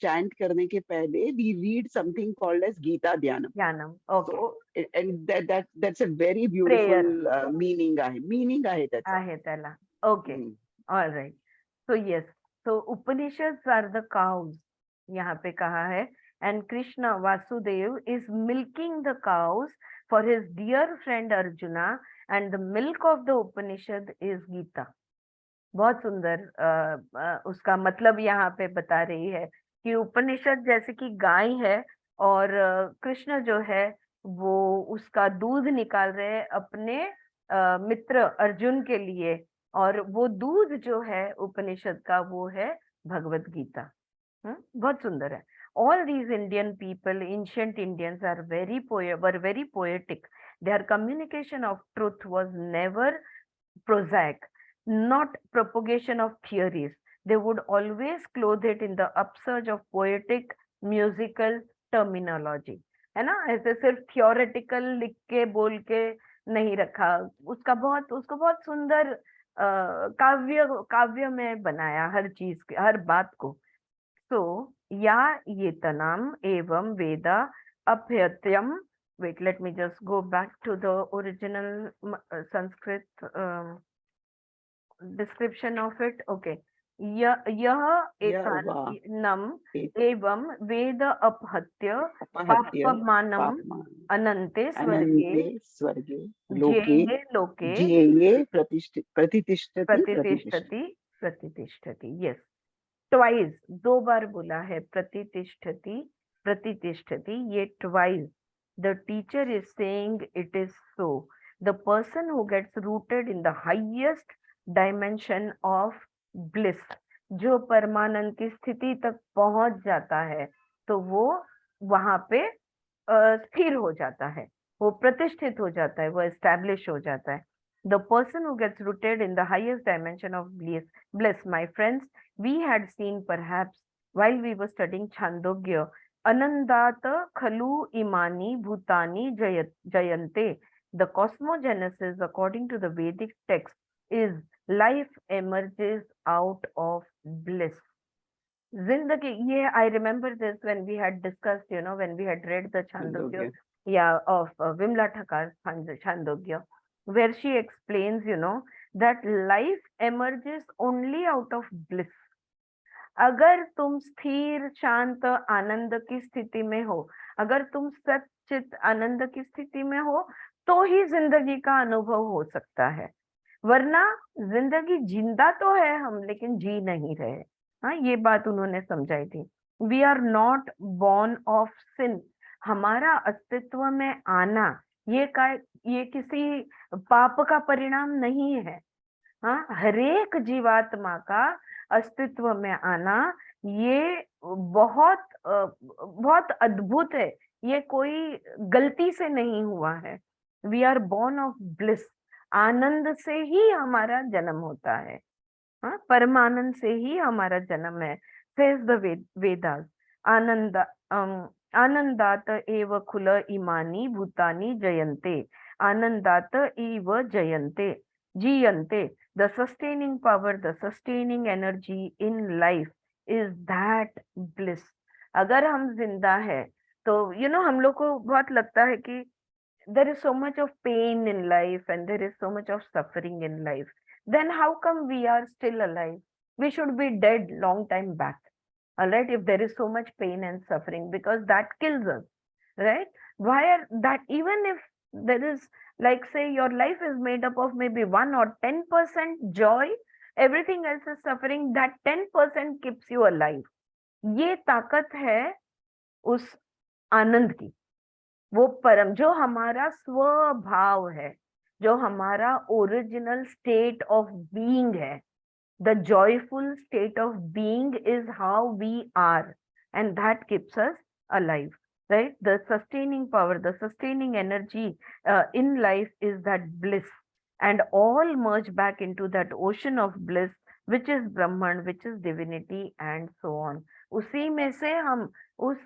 chant करने के पहले we read something called as Gita Dhyanam. Dhyanam. Okay. So, and that's a very beautiful meaning आहे त्याचा. Okay. All right. So yes. So Upanishads are the cows. यहाँ पे कहा है, and Krishna Vasudev is milking the cows for his dear friend Arjuna, and the milk of the Upanishad is Gita. बहुत सुंदर उसका मतलब यहाँ पे बता रही है कि उपनिषद जैसे कि गाय है और कृष्ण जो है वो उसका दूध निकाल रहे हैं अपने मित्र अर्जुन के लिए, और वो दूध जो है उपनिषद का वो है भगवत गीता। बहुत सुंदर है। All these Indian people, ancient Indians, were very poetic. Their communication of truth was never prosaic, not propagation of theories. They would always clothe it in the upsurge of poetic, musical terminology. है ना, ऐसे सिर्फ theoretical लिख के बोल के नहीं रखा, उसको बहुत सुंदर काव्य में बनाया हर चीज के, हर बात को। So या येतनाम एवं वेदा अभ्यत्यम. Wait, let me just go back to the original Sanskrit description of it. Okay. यह एतनम एवं वेद अपहत्य पापमानम अनंते स्वर्गे लोके प्रतिष्ठति. Yes. ट्वाइस, 2 बार बोला है प्रतितिष्ठति, प्रतितिष्ठति, ये twice the teacher is saying it is so. The person who gets rooted in the highest dimension of bliss, जो परमानंद की स्थिति तक पहुंच जाता है, तो वो वहां पे स्थिर हो जाता है, वो प्रतिष्ठित हो जाता है, वो एस्टैब्लिश हो जाता है. The person who gets rooted in the highest dimension of bliss, my friends, we had seen perhaps while we were studying Chandogya, Anandat Khalu Imani Bhutani Jayante. The cosmogenesis, according to the Vedic text, is life emerges out of bliss. Zindagi, yeah, I remember this when we had discussed, when we had read the Chandogya, of Vimla Thakar's Chandogya, where she explains, that life emerges only out of bliss. अगर तुम स्थिर शांत आनंद की स्थिति में हो, अगर तुम सच्चित आनंद की स्थिति में हो, तो ही जिंदगी का अनुभव हो सकता है, वरना जिंदगी जिंदा तो है हम, लेकिन जी नहीं रहे. हाँ, ये बात उन्होंने समझाई थी. We are not born of sin. हमारा अस्तित्व में आना ये किसी पाप का परिणाम नहीं है. हाँ, हरेक जीवात्मा का अस्तित्व में आना ये बहुत बहुत अद्भुत है. ये कोई गलती से नहीं हुआ है. We are born of bliss. आनंद से ही हमारा जन्म होता है. हाँ, परमानंद से ही हमारा जन्म है. सेज द वेदास, आनंदात एव खुल इमानी भूतानी जयन्ते. आनंदात एव जयन्ते, जीयन्ते. The sustaining power, the sustaining energy in life is that bliss. अगर हम जिंदा है तो हम लोग को बहुत लगता है कि there is so much of pain in life and there is so much of suffering in life. Then how come we are still alive? We should be dead long time back. All right, if there is so much pain and suffering, because that kills us, right? Why are that? Even if there is, like, say your life is made up of maybe 1 or 10% joy, everything else is suffering, that 10% keeps you alive. ये ताकत है उस आनंद की, वो परम जो हमारा स्वभाव है, जो हमारा ओरिजिनल स्टेट ऑफ बीइंग है. The joyful state of being is how we are, and that keeps us alive, right? The sustaining power, the sustaining energy in life is that bliss, and all merge back into that ocean of bliss, which is Brahman, which is divinity, and so on. उसी में से हम उस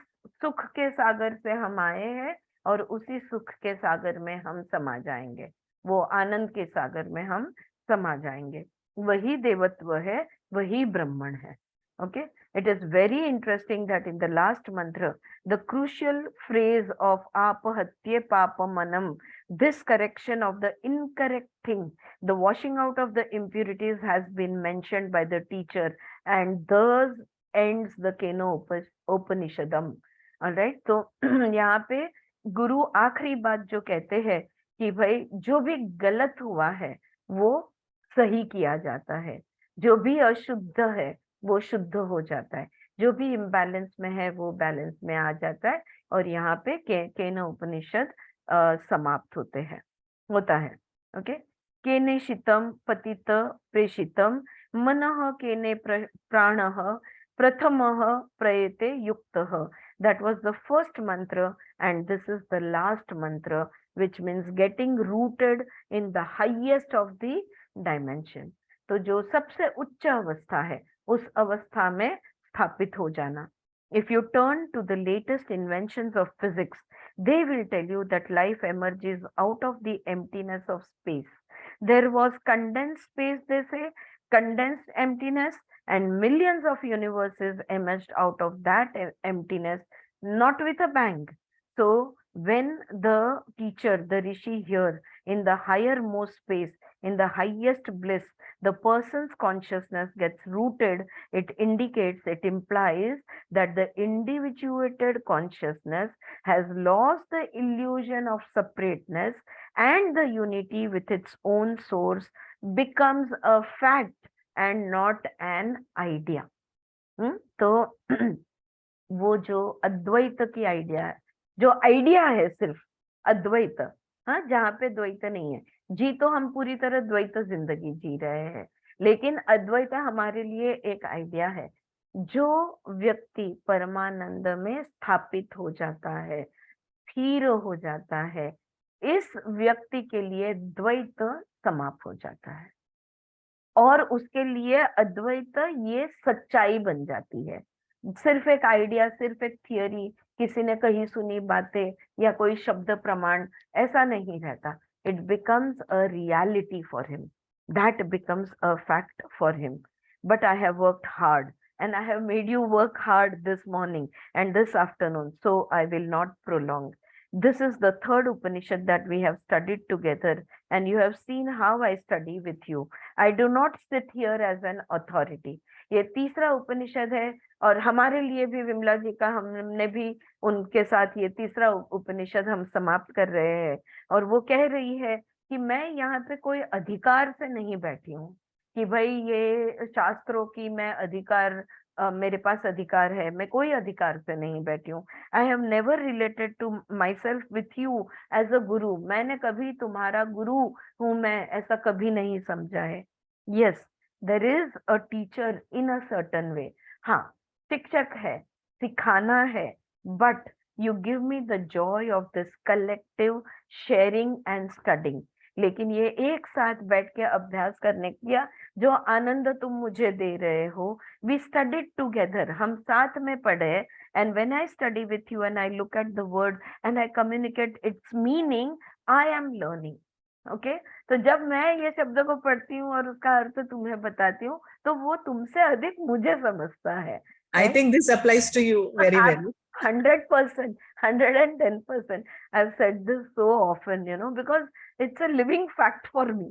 सुख के सागर से हम आए हैं और उसी सुख के सागर में हम समा जाएंगे, वो आनंद के सागर में हम समा जाएंगे. वही देवत्व है, वही ब्रह्मण है. Okay, it is very interesting that in the last mantra, the crucial phrase of apahatye papamanam, this correction of the incorrect thing, the washing out of the impurities, has been mentioned by the teacher, and thus ends the Keno Upanishadam. All right, तो यहाँ पे गुरु आखिरी बात जो कहते हैं कि भाई जो भी गलत हुआ है वो सही किया जाता है, जो भी अशुद्ध है वो शुद्ध हो जाता है, जो भी इम्बैलेंस में है वो बैलेंस में आ जाता है. और यहाँ पे केन उपनिषद समाप्त होता है. ओके, केने शितम पतित प्रेषितम मनः केने प्राणः प्रथमः प्रयते युक्तः. That was the first mantra, and this is the last mantra, which means getting rooted in the highest of the dimension. तो जो सबसे उच्च अवस्था है उस अवस्था में स्थापित हो जाना. If you turn to the latest inventions of physics, they will tell you that life emerges out of the emptiness of space. There was condensed space, they say, condensed emptiness, and millions of universes emerged out of that emptiness, not with a bang. So when the teacher, the rishi here, in the higher most space, in the highest bliss, the person's consciousness gets rooted, it indicates, it implies that the individuated consciousness has lost the illusion of separateness, and the unity with its own source becomes a fact and not an idea. तो वो जो अद्वैत की idea है, जो idea है सिर्फ अद्वैत, हाँ, जहाँ पे द्वैत नहीं है। जी तो हम पूरी तरह द्वैत जिंदगी जी रहे हैं, लेकिन अद्वैत हमारे लिए एक आइडिया है। जो व्यक्ति परमानंद में स्थापित हो जाता है, स्थिर हो जाता है, इस व्यक्ति के लिए द्वैत समाप्त हो जाता है, और उसके लिए अद्वैत ये सच्चाई बन जाती है। सिर्फ एक आइडिया, सिर्फ एक थियरी, किसी ने कही सुनी बातें या कोई शब्द प्रमाण, ऐसा नहीं रहता। It becomes a reality for him, that becomes a fact for him. But I have worked hard and I have made you work hard this morning and this afternoon, so I will not prolong. This is the third Upanishad that we have studied together, and you have seen how I study with you. I do not sit here as an authority. ये तीसरा उपनिषद है, और हमारे लिए भी विमला जी का, हमने भी उनके साथ ये तीसरा उपनिषद हम समाप्त कर रहे हैं। और वो कह रही है कि मैं यहाँ पे कोई अधिकार से नहीं बैठी हूँ कि भाई ये शास्त्रों की मैं अधिकार, मेरे पास अधिकार है, मैं कोई अधिकार से नहीं बैठी हूँ। I have never related to myself with you as a guru. मैंने कभी तुम्हारा गुरु हूं मैं ऐसा कभी नहीं समझा है। Yes, there is a teacher in a certain way. हाँ, शिक्षक है, सिखाना है, but you give me the Joy of this collective sharing and studying. लेकिन ये एक साथ बैठ के अभ्यास करने का जो आनंद तुम मुझे दे रहे हो, वी स्टडीड टुगेदर, हम साथ में पढ़े। And when I study with you and I look at the word and I communicate it's meaning, I am learning. Okay, तो जब मैं ये शब्द को पढ़ती हूँ और उसका अर्थ तुम्हें बताती हूँ, तो वो तुमसे अधिक मुझे समझता है। I think this applies to you very well. 100%, 110%. I've said this so often, because it's a living fact for me.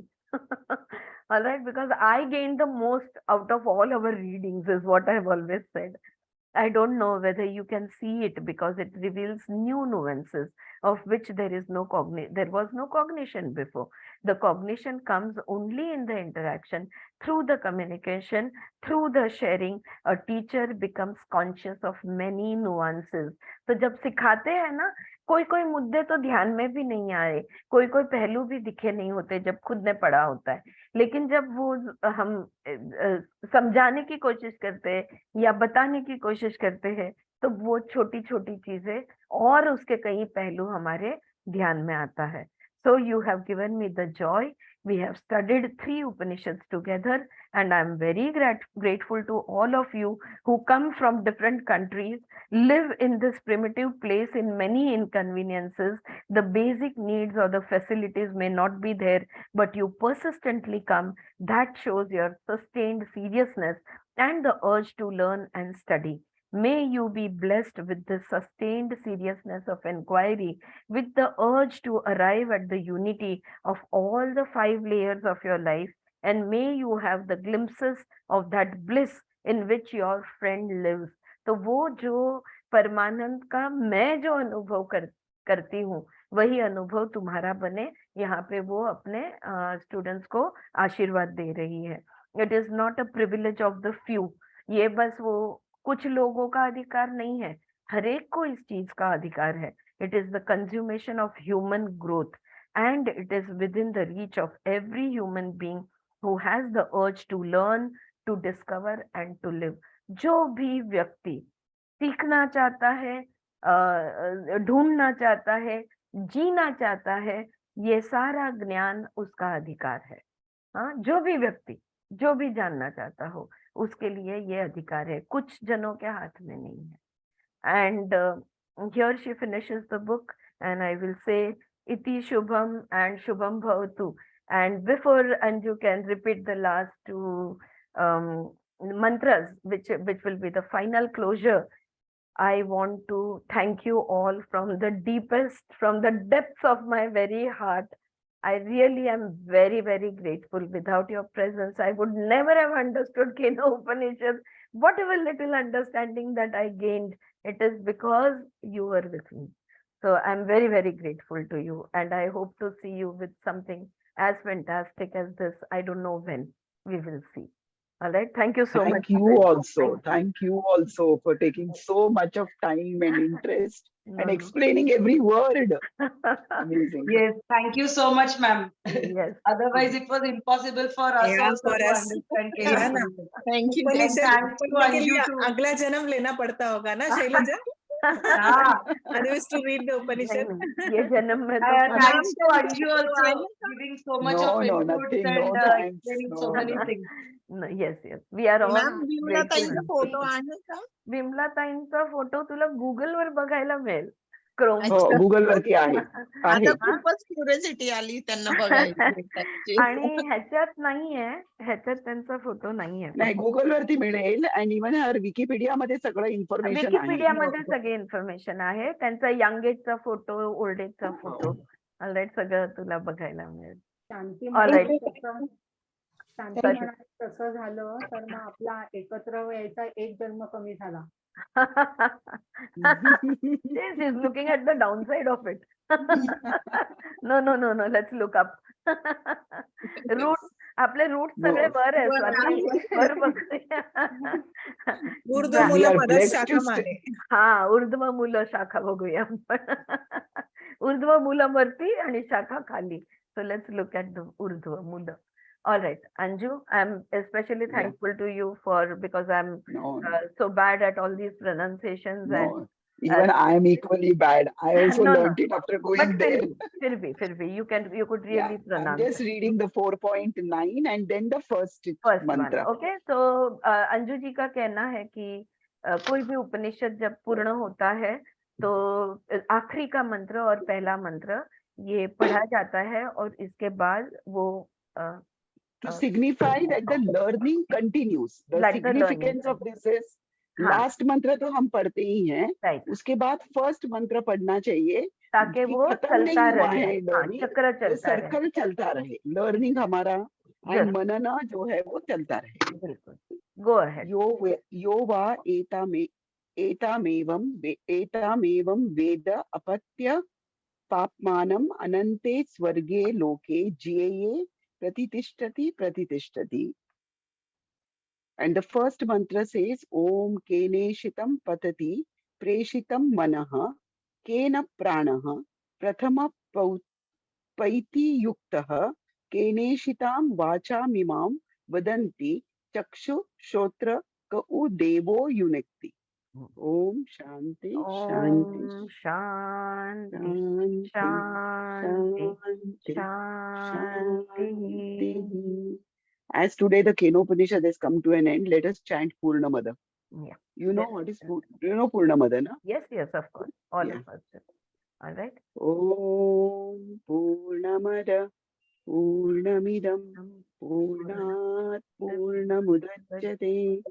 All right, because I gain the most out of all our readings, is what I've always said. I don't know whether you can see it, because it reveals new nuances of which there was no cognition before. The cognition comes only in the interaction, through the communication, through the sharing. A teacher becomes conscious of many nuances. तो जब सिखाते हैं ना, कोई कोई मुद्दे तो ध्यान में भी नहीं आए, कोई कोई पहलू भी दिखे नहीं होते जब खुद ने पढ़ा होता है, लेकिन जब वो हम समझाने की कोशिश करते हैं या बताने की कोशिश करते हैं, तो वो छोटी छोटी चीजें और उसके कई पहलू हमारे ध्यान में आता है। So you have given me the joy. We have studied 3 Upanishads together, and I am very grateful to all of you who come from different countries, live in this primitive place in many inconveniences. The basic needs or the facilities may not be there, but you persistently come. That shows your sustained seriousness and the urge to learn and study. May you be blessed with the sustained seriousness of inquiry, with the urge to arrive at the unity of all the 5 layers of your life, and may you have the glimpses of that bliss in which your friend lives. तो वो जो परमानंद का मैं जो अनुभव करती हूँ, वही अनुभव तुम्हारा बने। यहाँ पे वो अपने स्टूडेंट्स को आशीर्वाद दे रही है। It is not a privilege of the few. ये बस वो कुछ लोगों का अधिकार नहीं है, हर एक को इस चीज का अधिकार है। It is the consummation of human growth, and it is within the reach of every human being who has the urge to learn, to discover and to live. जो भी व्यक्ति सीखना चाहता है, ढूंढना चाहता है, जीना चाहता है, ये सारा ज्ञान उसका अधिकार है। हाँ, जो भी व्यक्ति जो भी जानना चाहता हो, उसके लिए ये अधिकार है, कुछ जनों के हाथ में नहीं है। And here she finishes the book, and I will say iti shubham and shubham bhavatu. And before Anju can repeat the last 2 mantras, which will be the final closure, I want to thank you all from the deepest, from the depths of my very heart. I really am very, very grateful. Without your presence, I would never have understood Kena Upanishad. Whatever little understanding that I gained, it is because you were with me. So I'm very, very grateful to you. And I hope to see you with something as fantastic as this. I don't know when we will see. All right. Thank you so much. Thank you also. Thank you also for taking so much of time and interest No, and no. explaining every word. Amazing. Yes, thank you so much, ma'am. Yes. Otherwise, it was impossible for us Yeah, also for to us. understand Yeah, na. Kenosha. Thank you. And Upanishad thanks to पढ़ने के लिए Anju too. अगला जन्म लेना पड़ता होगा ना शैलजा? हाँ, Otherwise to read the नहीं, Upanishad. नहीं, ये जन्म में तो thanks to Ma'am, Anju also giving so much No, of no, inputs nothing. and No thanks. explaining No, so many no. things. No, yes, yes. We are all ma'am Vimala grateful. ताईचा photo आहे का? विमलाताईंचा photo तुला Google वर बघायला मिळेल. Chrome. हो, Google वरती आहे. आता आहे. खूपच क्युरियोसिटी आली त्यांना बघायला भेटायची. आणि ह्याच्यात नाहीये, ह्याच्यात त्यांचा फोटो नाहीये. नाही, गुगल वरती मिळेल आणि इव्हन विकिपीडिया मध्ये सगळं इन्फॉर्मेशन आहे. विकिपीडिया मध्ये सगळी इन्फॉर्मेशन आहे. त्यांचा यंग एजचा फोटो, ओल्ड एजचा फोटो, ऑलराईट सगळं तुला बघायला मिळेल. शांती Alright. शांती Sorry. म्हणाली तसं झालं तर मग आपला एकत्र यायचा एक जन्म कमी झाला. Yes, he's looking at the downside of it. No, no, no, no. Let's look up. Root, आपले रूट सगळे वर आहे. वर स्वाती. आहे. वर बघूया. ऊर्ध्व We मूल are पदः blessed शाखा to माने. हा, ऊर्ध्व मूल शाखा बघूया आपण. ऊर्ध्व मूलावरती आणि शाखा खाली. So let's look at the ऊर्ध्व मूल. All right, Anju, I'm especially Yeah. thankful to you because I'm No, so bad at all these pronunciations and no. Even I am equally bad. I also No, no. learned it after but going there. फिर भी you could Yeah, really I'm pronounce just it. reading the 4.9 and then the first First one. mantra. Okay, so Anju ji का कहना है कि कोई भी उपनिषद जब पूर्ण होता है तो आखिरी का मंत्र और पहला मंत्र ये पढ़ा जाता है और इसके बाद वो To signify that the learning continues. The That the learning significance of this is हाँ, last मंत्र तो हम पढ़ते ही हैं, right. उसके बाद फर्स्ट मंत्र पढ़ना चाहिए ताकि कि वो खत्म चलता नहीं हुआ रहे, है हाँ, learning, चक्र वो चलता रहे. सर्कल चलता रहे, लर्निंग हमारा जरूर. एंड मनन जो है वो चलता रहे. बिल्कुल. Go ahead. यो वा एतामेवं वेद अपत्य पाप्मानम् अनन्ते स्वर्गे लोके ज्येये प्रतितिष्ठति. And the first mantra says Om Keneshitam Patati Preshitam Manaha Kena Pranaha Prathama Paiti Yuktaha Keneshitam Vacha Mimam Vadanti Chakshu Shotra Kau Devo Yunakti. Om Shanti Shanti Om Shanti Shanti Shanti Shanti. Shanti. As today the Kenopanishad has come to an end, let us chant Purnamada. Yeah. You know Yes. what is you know Purnamada, na? Yes, yes, of course. All Yeah. of us. All right. Om Purnamada Purnamidam Purnat Purnamudachyate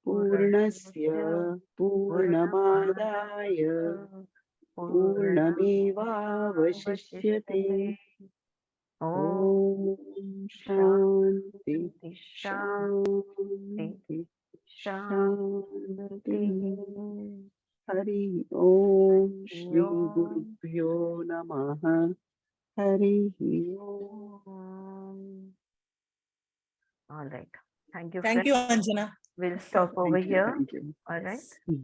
Purnasya Purnamadaya Purnamevavashishyate. Om Shanti Shanti Shanti. Hari Om Shri Gurubhyo Namaha. Hari Om. All right. Thank you. Thank friends. you, Anjana. We'll stop over Thank you, here. thank you. All right.